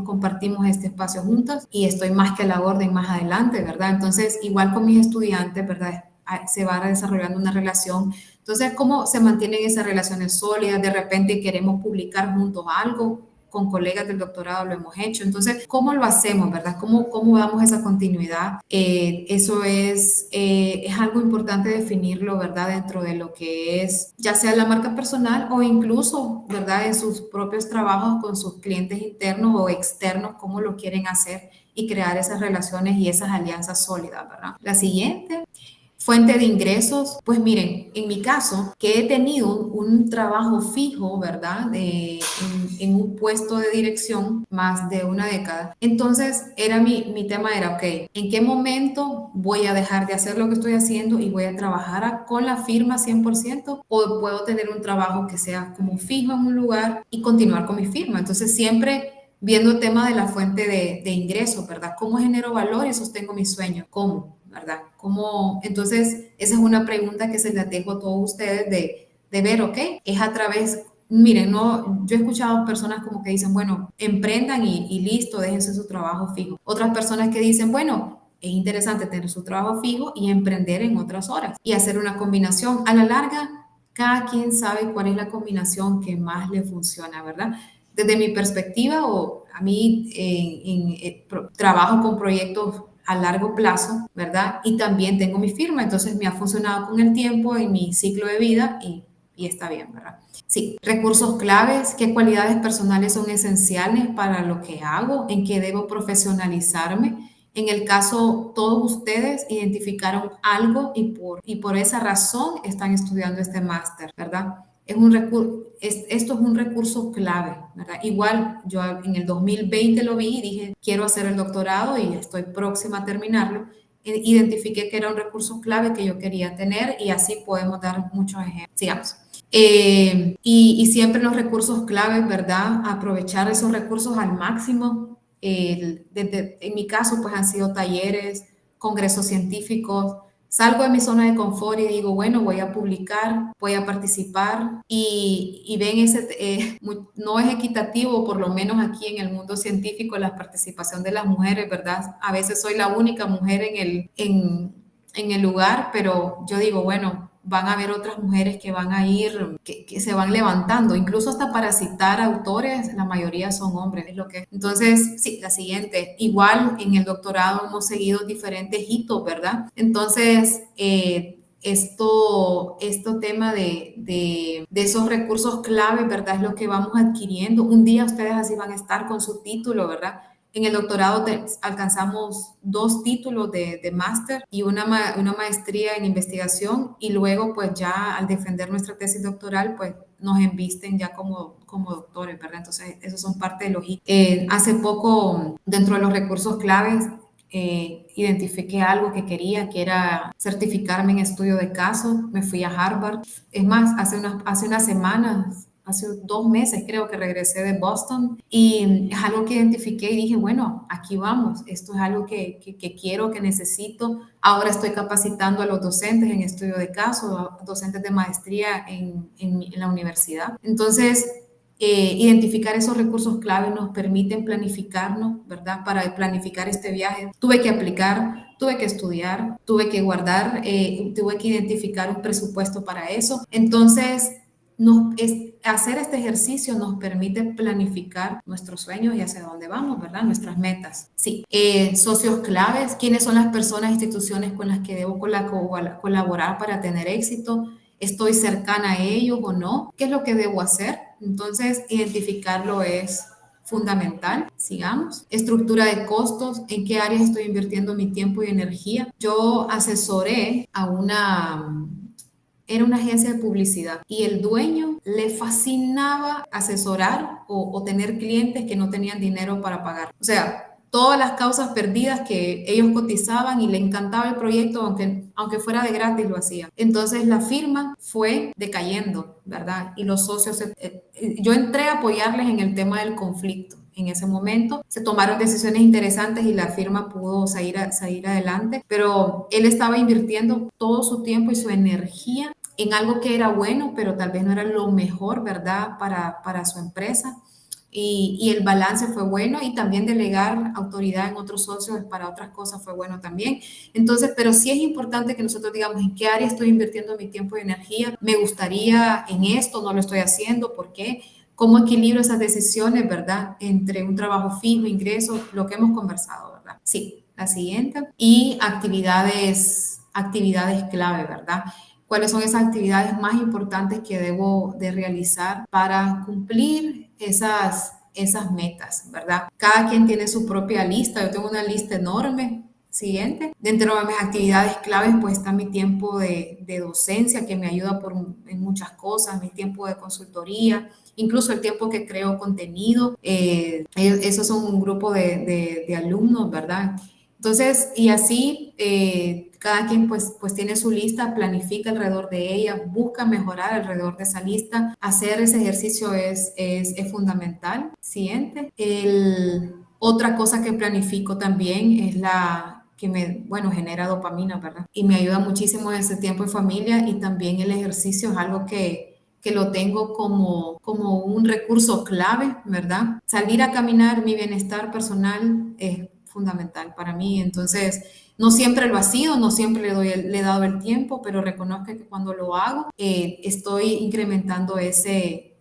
compartimos este espacio juntos y estoy más que a la orden más adelante, ¿verdad? Entonces, igual con mis estudiantes, ¿verdad? Se va desarrollando una relación. Entonces, ¿cómo se mantienen esas relaciones sólidas? De repente queremos publicar juntos algo, con colegas del doctorado lo hemos hecho. Entonces, ¿cómo lo hacemos, verdad? ¿Cómo damos esa continuidad? Eso es algo importante definirlo, ¿verdad? Dentro de lo que es, ya sea la marca personal o incluso, ¿verdad? En sus propios trabajos con sus clientes internos o externos, cómo lo quieren hacer y crear esas relaciones y esas alianzas sólidas, ¿verdad? La siguiente. Fuente de ingresos, pues miren, en mi caso, que he tenido un trabajo fijo, ¿verdad? En un puesto de dirección más de una década. Entonces, mi tema era, ok, ¿en qué momento voy a dejar de hacer lo que estoy haciendo y voy a trabajar con la firma 100%? ¿O puedo tener un trabajo que sea como fijo en un lugar y continuar con mi firma? Entonces, siempre viendo el tema de la fuente de ingresos, ¿verdad? ¿Cómo genero valor y sostengo mis sueños? ¿Cómo? ¿Verdad? Entonces, esa es una pregunta que se les dejo a todos ustedes de ver, ¿ok? Es a través, miren, yo he escuchado personas como que dicen, bueno, emprendan y listo, déjense su trabajo fijo. Otras personas que dicen, bueno, es interesante tener su trabajo fijo y emprender en otras horas y hacer una combinación. A la larga, cada quien sabe cuál es la combinación que más le funciona, ¿verdad? Desde mi perspectiva, a mí trabajo con proyectos a largo plazo, ¿verdad? Y también tengo mi firma, entonces me ha funcionado con el tiempo en mi ciclo de vida y está bien, ¿verdad? Sí, recursos claves, qué cualidades personales son esenciales para lo que hago, en qué debo profesionalizarme. En el caso, todos ustedes identificaron algo y por esa razón están estudiando este máster, ¿verdad? Esto es un recurso clave, ¿verdad? Igual yo en el 2020 lo vi y dije, quiero hacer el doctorado y estoy próxima a terminarlo. Identifiqué que era un recurso clave que yo quería tener y así podemos dar muchos ejemplos. Sigamos. Y siempre los recursos claves, ¿verdad? Aprovechar esos recursos al máximo. En mi caso, pues han sido talleres, congresos científicos, salgo de mi zona de confort y digo, bueno, voy a publicar, voy a participar y ven no es equitativo, por lo menos aquí en el mundo científico, la participación de las mujeres, ¿verdad? A veces soy la única mujer en el lugar, pero yo digo, bueno, van a haber otras mujeres que van a ir, que se van levantando, incluso hasta para citar autores, la mayoría son hombres, es lo que. Entonces, sí, la siguiente, igual en el doctorado hemos seguido diferentes hitos, ¿verdad? Entonces, esto tema de esos recursos clave, ¿verdad? Es lo que vamos adquiriendo. Un día ustedes así van a estar con su título, ¿verdad? En el doctorado alcanzamos 2 títulos de máster y una maestría en investigación, y luego pues ya al defender nuestra tesis doctoral pues nos embisten ya como doctores, ¿verdad? Entonces esos son parte de los hace poco, dentro de los recursos claves, identifiqué algo que quería, que era certificarme en estudio de casos. Me fui a Harvard. Es más, hace unas semanas, hace 2 meses creo que regresé de Boston, y es algo que identifiqué y dije, bueno, aquí vamos, esto es algo que quiero, que necesito. Ahora estoy capacitando a los docentes en estudio de casos, a docentes de maestría en la universidad. Entonces, identificar esos recursos clave nos permiten planificarnos, ¿verdad? Para planificar este viaje tuve que aplicar, tuve que estudiar, tuve que guardar, tuve que identificar un presupuesto para eso. Entonces, hacer este ejercicio nos permite planificar nuestros sueños y hacia dónde vamos, ¿verdad? Nuestras metas. Sí. Socios claves, ¿quiénes son las personas e instituciones con las que debo colaborar para tener éxito? ¿Estoy cercana a ellos o no? ¿Qué es lo que debo hacer? Entonces, identificarlo es fundamental. Sigamos. Estructura de costos, ¿en qué áreas estoy invirtiendo mi tiempo y energía? Yo asesoré era una agencia de publicidad y el dueño le fascinaba asesorar o tener clientes que no tenían dinero para pagar. O sea, todas las causas perdidas que ellos cotizaban, y le encantaba el proyecto, aunque fuera de gratis lo hacía. Entonces la firma fue decayendo, ¿verdad? Y los socios, yo entré a apoyarles en el tema del conflicto. En ese momento se tomaron decisiones interesantes y la firma pudo salir adelante, pero él estaba invirtiendo todo su tiempo y su energía en algo que era bueno, pero tal vez no era lo mejor, ¿verdad? Para su empresa. Y el balance fue bueno, y también delegar autoridad en otros socios para otras cosas fue bueno también. Entonces, pero sí es importante que nosotros digamos en qué área estoy invirtiendo mi tiempo y energía. Me gustaría en esto, no lo estoy haciendo, ¿por qué? ¿Cómo equilibro esas decisiones, verdad? Entre un trabajo fijo, ingresos, lo que hemos conversado, ¿verdad? Sí, la siguiente. Y actividades clave, ¿verdad? ¿Cuáles son esas actividades más importantes que debo de realizar para cumplir esas metas, ¿verdad? Cada quien tiene su propia lista. Yo tengo una lista enorme. Siguiente. Dentro de mis actividades claves pues está mi tiempo de docencia, que me ayuda en muchas cosas, mi tiempo de consultoría, incluso el tiempo que creo contenido. Esos son un grupo de alumnos, ¿verdad? Entonces, y así cada quien pues tiene su lista, planifica alrededor de ella, busca mejorar alrededor de esa lista. Hacer ese ejercicio es fundamental. Siguiente. Otra cosa que planifico también es que genera dopamina, ¿verdad? Y me ayuda muchísimo ese tiempo en familia, y también el ejercicio es algo que lo tengo como un recurso clave, ¿verdad? Salir a caminar, mi bienestar personal es fundamental para mí. Entonces, no siempre lo ha sido, no siempre le he dado el tiempo, pero reconozco que cuando lo hago, estoy incrementando ese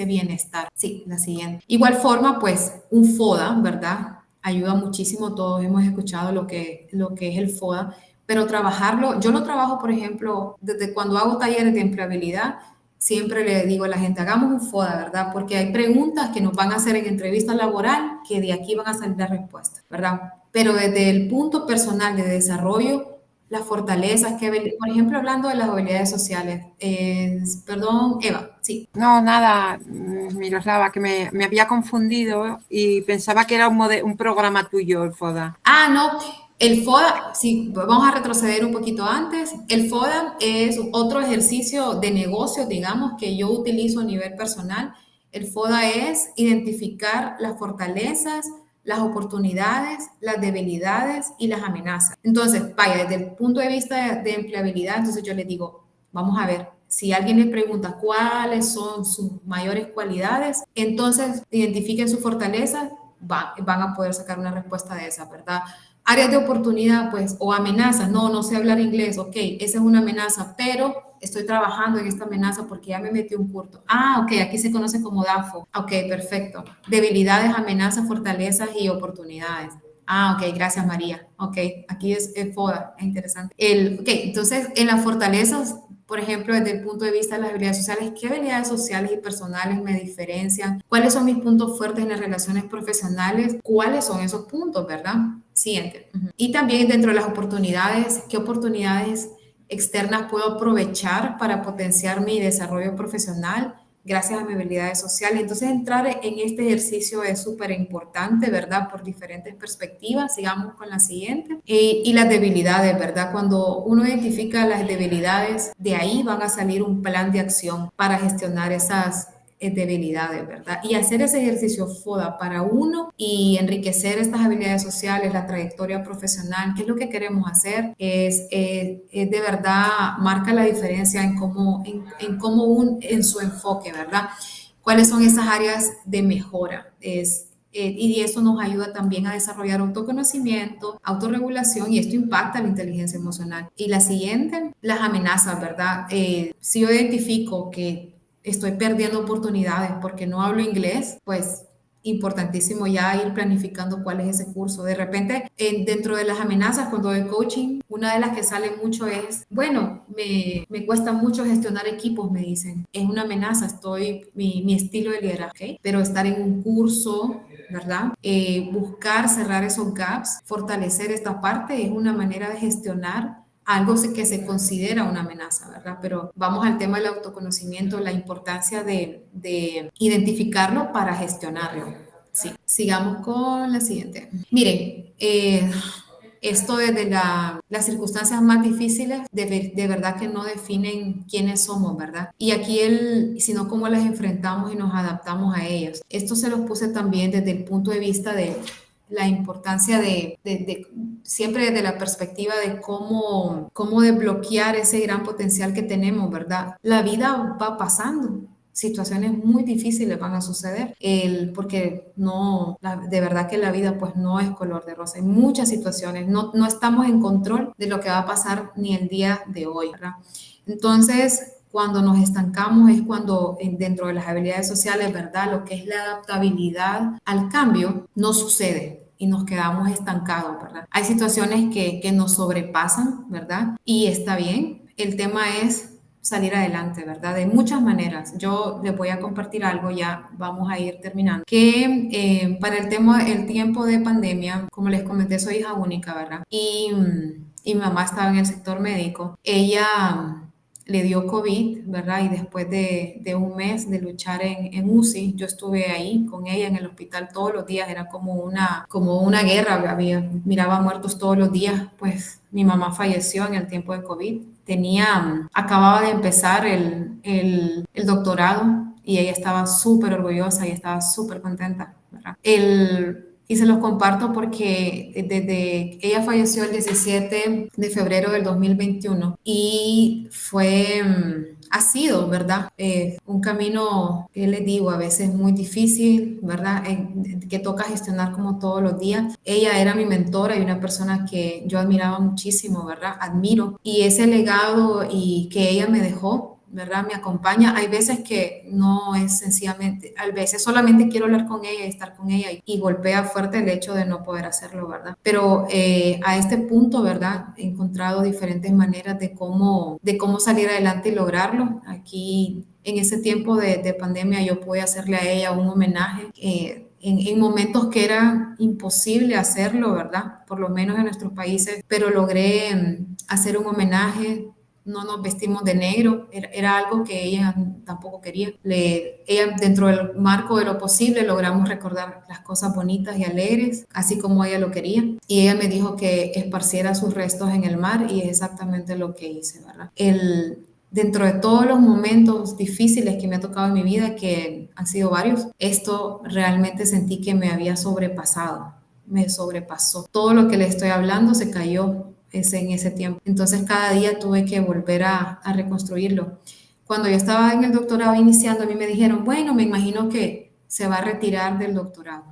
bienestar. Sí, la siguiente. Igual forma, pues, un FODA, ¿verdad? Ayuda muchísimo, todos hemos escuchado lo que es el FODA, pero trabajarlo, yo lo trabajo, por ejemplo, desde cuando hago talleres de empleabilidad, siempre le digo a la gente, hagamos un FODA, ¿verdad? Porque hay preguntas que nos van a hacer en entrevista laboral que de aquí van a salir las respuestas, ¿verdad? Pero desde el punto personal de desarrollo, las fortalezas por ejemplo, hablando de las habilidades sociales. Perdón, Eva, sí. No, nada, Miroslava, que me había confundido y pensaba que era un programa tuyo, el FODA. Ah, no. El FODA, sí, vamos a retroceder un poquito antes. El FODA es otro ejercicio de negocio, digamos, que yo utilizo a nivel personal. El FODA es identificar las fortalezas, las oportunidades, las debilidades y las amenazas. Entonces, vaya, desde el punto de vista de empleabilidad, entonces yo les digo, vamos a ver, si alguien les pregunta cuáles son sus mayores cualidades, entonces identifiquen sus fortalezas, van a poder sacar una respuesta de esa, ¿verdad? Áreas de oportunidad, pues, o amenazas, no sé hablar inglés, ok, esa es una amenaza, pero estoy trabajando en esta amenaza porque ya me metí un curso. Ok, aquí se conoce como DAFO. Ok, perfecto. Debilidades, amenazas, fortalezas y oportunidades. Ok, gracias María. Ok, aquí es FODA, es interesante. Ok, entonces en las fortalezas, por ejemplo, desde el punto de vista de las habilidades sociales, ¿qué habilidades sociales y personales me diferencian? ¿Cuáles son mis puntos fuertes en las relaciones profesionales? ¿Cuáles son esos puntos, verdad? Siguiente. Y también dentro de las oportunidades, ¿qué oportunidades externas puedo aprovechar para potenciar mi desarrollo profesional gracias a mis habilidades sociales? Entonces, entrar en este ejercicio es súper importante, ¿verdad? Por diferentes perspectivas. Sigamos con la siguiente. Y las debilidades, ¿verdad? Cuando uno identifica las debilidades, de ahí van a salir un plan de acción para gestionar esas debilidades, ¿verdad? Y hacer ese ejercicio FODA para uno y enriquecer estas habilidades sociales, la trayectoria profesional, ¿qué es lo que queremos hacer? Es de verdad, marca la diferencia en en su enfoque, ¿verdad? ¿Cuáles son esas áreas de mejora? Y eso nos ayuda también a desarrollar autoconocimiento, autorregulación, y esto impacta la inteligencia emocional. Y la siguiente, las amenazas, ¿verdad? Si yo identifico que estoy perdiendo oportunidades porque no hablo inglés, pues importantísimo ya ir planificando cuál es ese curso. De repente, dentro de las amenazas, cuando doy coaching, una de las que sale mucho es, bueno, me cuesta mucho gestionar equipos, me dicen. Es una amenaza, mi estilo de liderazgo, ¿okay? Pero estar en un curso, ¿verdad? Buscar cerrar esos gaps, fortalecer esta parte, es una manera de gestionar algo que se considera una amenaza, ¿verdad? Pero vamos al tema del autoconocimiento, la importancia de identificarlo para gestionarlo. Sí, sigamos con la siguiente. Miren, esto desde las circunstancias más difíciles, de verdad que no definen quiénes somos, ¿verdad? Y aquí sino cómo las enfrentamos y nos adaptamos a ellas. Esto se los puse también desde el punto de vista de la importancia siempre desde la perspectiva de cómo desbloquear ese gran potencial que tenemos, ¿verdad? La vida va pasando, situaciones muy difíciles van a suceder, porque de verdad que la vida pues no es color de rosa, hay muchas situaciones, no estamos en control de lo que va a pasar ni el día de hoy, ¿verdad? Entonces, cuando nos estancamos es cuando dentro de las habilidades sociales, ¿verdad? Lo que es la adaptabilidad al cambio no sucede y nos quedamos estancados, ¿verdad? Hay situaciones que nos sobrepasan, ¿verdad? Y está bien. El tema es salir adelante, ¿verdad? De muchas maneras. Yo les voy a compartir algo, ya vamos a ir terminando, que para el tiempo de pandemia, como les comenté, soy hija única, ¿verdad? Y mi mamá estaba en el sector médico. Ella le dio COVID, ¿verdad? Y después de un mes de luchar en UCI, yo estuve ahí con ella en el hospital todos los días, era como una guerra, miraba muertos todos los días, pues mi mamá falleció en el tiempo de COVID, acababa de empezar el doctorado y ella estaba súper orgullosa y estaba súper contenta, ¿verdad? Y se los comparto porque ella falleció el 17 de febrero del 2021 y ha sido, ¿verdad? Un camino, que les digo, a veces muy difícil, ¿verdad? Que toca gestionar como todos los días. Ella era mi mentora y una persona que yo admiraba muchísimo, ¿verdad? Admiro. Y ese legado y que ella me dejó, ¿verdad? Me acompaña. Hay veces que no es sencillamente, a veces solamente quiero hablar con ella y estar con ella y golpea fuerte el hecho de no poder hacerlo, ¿verdad? Pero a este punto, ¿verdad? He encontrado diferentes maneras de cómo salir adelante y lograrlo. Aquí, en ese tiempo de pandemia, yo pude hacerle a ella un homenaje en momentos que era imposible hacerlo, ¿verdad? Por lo menos en nuestros países, pero logré hacer un homenaje. No nos vestimos de negro, era algo que ella tampoco quería. Ella, dentro del marco de lo posible, logramos recordar las cosas bonitas y alegres, así como ella lo quería. Y ella me dijo que esparciera sus restos en el mar y es exactamente lo que hice, ¿verdad? Dentro de todos los momentos difíciles que me ha tocado en mi vida, que han sido varios, esto realmente sentí que me había sobrepasado, me sobrepasó. Todo lo que le estoy hablando se cayó en ese tiempo. Entonces cada día tuve que volver a reconstruirlo. Cuando yo estaba en el doctorado iniciando, a mí me dijeron, bueno, me imagino que se va a retirar del doctorado.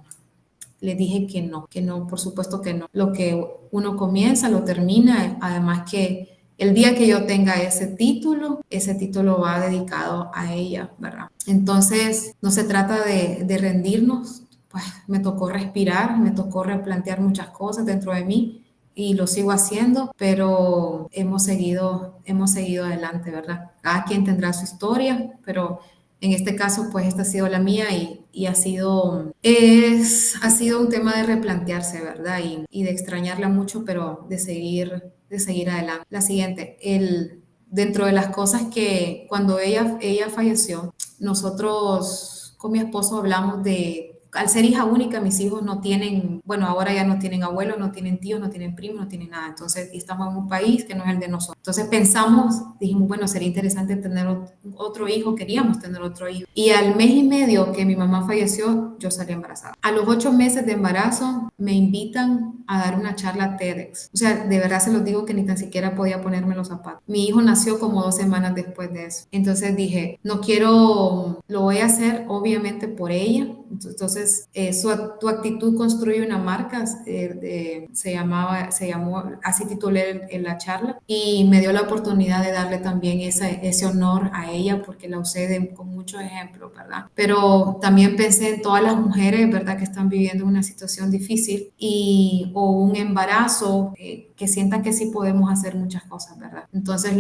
Le dije que no, por supuesto que no. Lo que uno comienza, lo termina, además que el día que yo tenga ese título va dedicado a ella, ¿verdad? Entonces, no se trata de rendirnos, pues me tocó respirar, me tocó replantear muchas cosas dentro de mí y lo sigo haciendo, pero hemos seguido adelante, ¿verdad? Cada quien tendrá su historia, pero en este caso, pues esta ha sido la mía y ha sido un tema de replantearse, ¿verdad? Y de extrañarla mucho, pero de seguir adelante. La siguiente, dentro de las cosas que cuando ella falleció, nosotros con mi esposo hablamos de, al ser hija única, mis hijos no tienen, bueno, ahora ya no tienen abuelos, no tienen tíos, no tienen primos, no tienen nada. Entonces, estamos en un país que no es el de nosotros. Entonces dijimos, bueno, sería interesante tener otro hijo, queríamos tener otro hijo. Y al mes y medio que mi mamá falleció, yo salí embarazada. A los 8 meses de embarazo, me invitan a dar una charla TEDx. O sea, de verdad se los digo que ni tan siquiera podía ponerme los zapatos. Mi hijo nació como 2 semanas después de eso. Entonces dije, lo voy a hacer obviamente por ella. Entonces, tu actitud construye una marca, se llamó, así titulé la charla, y me dio la oportunidad de darle también ese honor a ella, porque la usé con muchos ejemplos, ¿verdad? Pero también pensé en todas las mujeres, ¿verdad?, que están viviendo una situación difícil o un embarazo, que sientan que sí podemos hacer muchas cosas, ¿verdad? Entonces,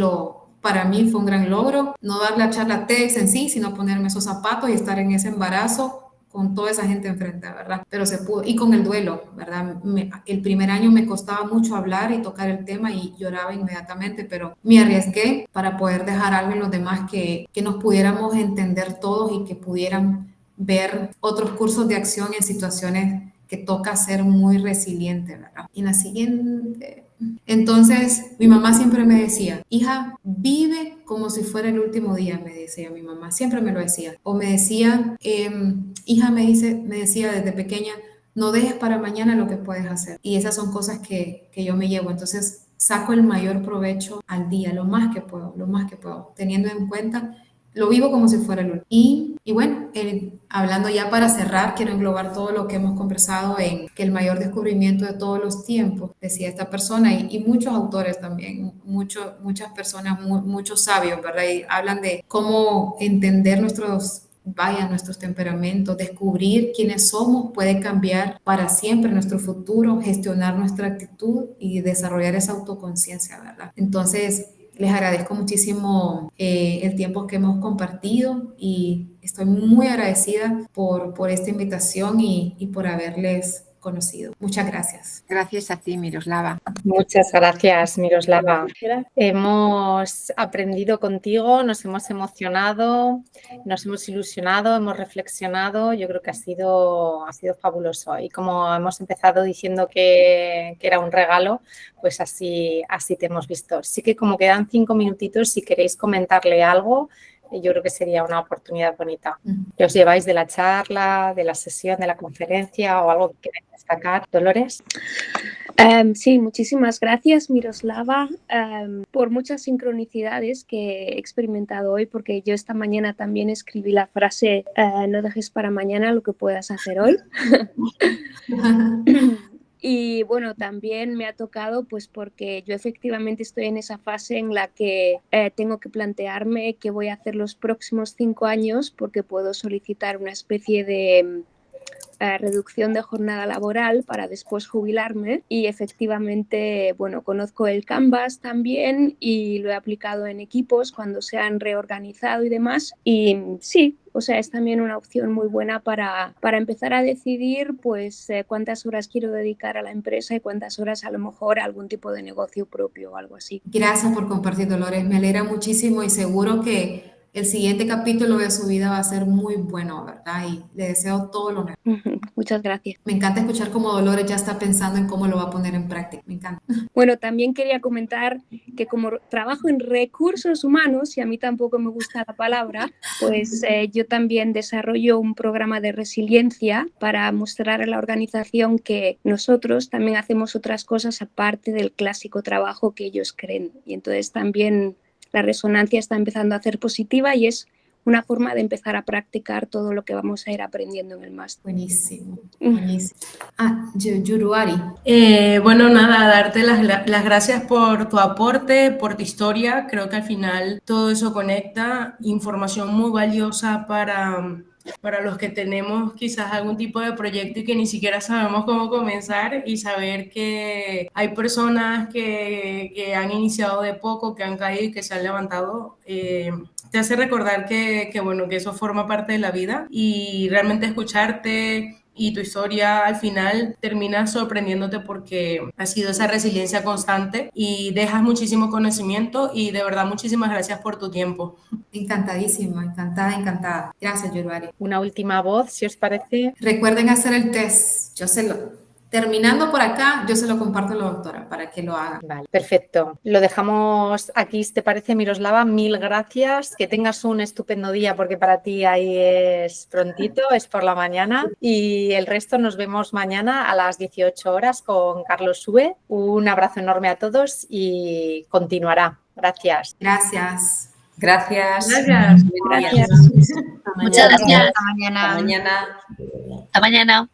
para mí fue un gran logro, no dar la charla TEDx en sí, sino ponerme esos zapatos y estar en ese embarazo con toda esa gente enfrente, ¿verdad? Pero se pudo, y con el duelo, ¿verdad? El primer año me costaba mucho hablar y tocar el tema y lloraba inmediatamente, pero me arriesgué para poder dejar algo en los demás que nos pudiéramos entender todos y que pudieran ver otros cursos de acción en situaciones que toca ser muy resiliente, ¿verdad? Y la siguiente... Entonces, mi mamá siempre me decía, hija, vive como si fuera el último día, me decía mi mamá, siempre me lo decía. O me decía, hija, me decía desde pequeña, no dejes para mañana lo que puedes hacer. Y esas son cosas que yo me llevo. Entonces, saco el mayor provecho al día, lo más que puedo, teniendo en cuenta, lo vivo como si fuera el último. Y bueno, hablando ya para cerrar, quiero englobar todo lo que hemos conversado en que el mayor descubrimiento de todos los tiempos, decía esta persona, y muchos autores también, muchas personas, muchos sabios, ¿verdad? Y hablan de cómo entender nuestros temperamentos, descubrir quiénes somos puede cambiar para siempre nuestro futuro, gestionar nuestra actitud y desarrollar esa autoconciencia, ¿verdad? Entonces, les agradezco muchísimo el tiempo que hemos compartido y estoy muy agradecida por esta invitación y por haberles conocido. Muchas gracias. Gracias a ti, Miroslava. Muchas gracias, Miroslava. Hemos aprendido contigo, nos hemos emocionado, nos hemos ilusionado, hemos reflexionado. Yo creo que ha sido fabuloso. Y como hemos empezado diciendo que era un regalo, pues así te hemos visto. Sí que como quedan 5 minutitos, si queréis comentarle algo, yo creo que sería una oportunidad bonita. ¿Qué os lleváis de la charla, de la sesión, de la conferencia o algo que queráis destacar? Dolores. Sí, muchísimas gracias, Miroslava, por muchas sincronicidades que he experimentado hoy, porque yo esta mañana también escribí la frase no dejes para mañana lo que puedas hacer hoy. Y bueno, también me ha tocado pues porque yo efectivamente estoy en esa fase en la que tengo que plantearme qué voy a hacer los próximos 5 años, porque puedo solicitar una especie de reducción de jornada laboral para después jubilarme, y efectivamente, bueno, conozco el Canvas también y lo he aplicado en equipos cuando se han reorganizado y demás, y sí, o sea, es también una opción muy buena para empezar a decidir pues cuántas horas quiero dedicar a la empresa y cuántas horas a lo mejor a algún tipo de negocio propio o algo así. Gracias por compartir, Dolores, me alegra muchísimo y seguro que el siguiente capítulo de su vida va a ser muy bueno, ¿verdad? Y le deseo todo lo mejor. Muchas gracias. Me encanta escuchar cómo Dolores ya está pensando en cómo lo va a poner en práctica. Me encanta. Bueno, también quería comentar que como trabajo en recursos humanos, y a mí tampoco me gusta la palabra, pues yo también desarrollo un programa de resiliencia para mostrar a la organización que nosotros también hacemos otras cosas aparte del clásico trabajo que ellos creen. Y entonces también la resonancia está empezando a ser positiva y es una forma de empezar a practicar todo lo que vamos a ir aprendiendo en el máster. Buenísimo, buenísimo. Yuruari. Bueno, nada, darte las gracias por tu aporte, por tu historia. Creo que al final todo eso conecta, información muy valiosa para los que tenemos quizás algún tipo de proyecto y que ni siquiera sabemos cómo comenzar, y saber que hay personas que han iniciado de poco, que han caído y que se han levantado, te hace recordar que bueno, que eso forma parte de la vida, y realmente escucharte y tu historia al final termina sorprendiéndote porque ha sido esa resiliencia constante y dejas muchísimo conocimiento, y de verdad muchísimas gracias por tu tiempo. Encantadísima, encantada. Gracias, Yuruari. Una última voz, si os parece. Recuerden hacer el test. Terminando por acá, yo se lo comparto a la doctora para que lo haga. Vale, perfecto. Lo dejamos aquí, ¿te parece, Miroslava? Mil gracias. Que tengas un estupendo día, porque para ti ahí es prontito, es por la mañana. Y el resto nos vemos mañana a las 18 horas con Carlos Sue. Un abrazo enorme a todos y continuará. Gracias. Gracias. Gracias. Gracias. Gracias. Muchas gracias. Hasta mañana. Hasta mañana.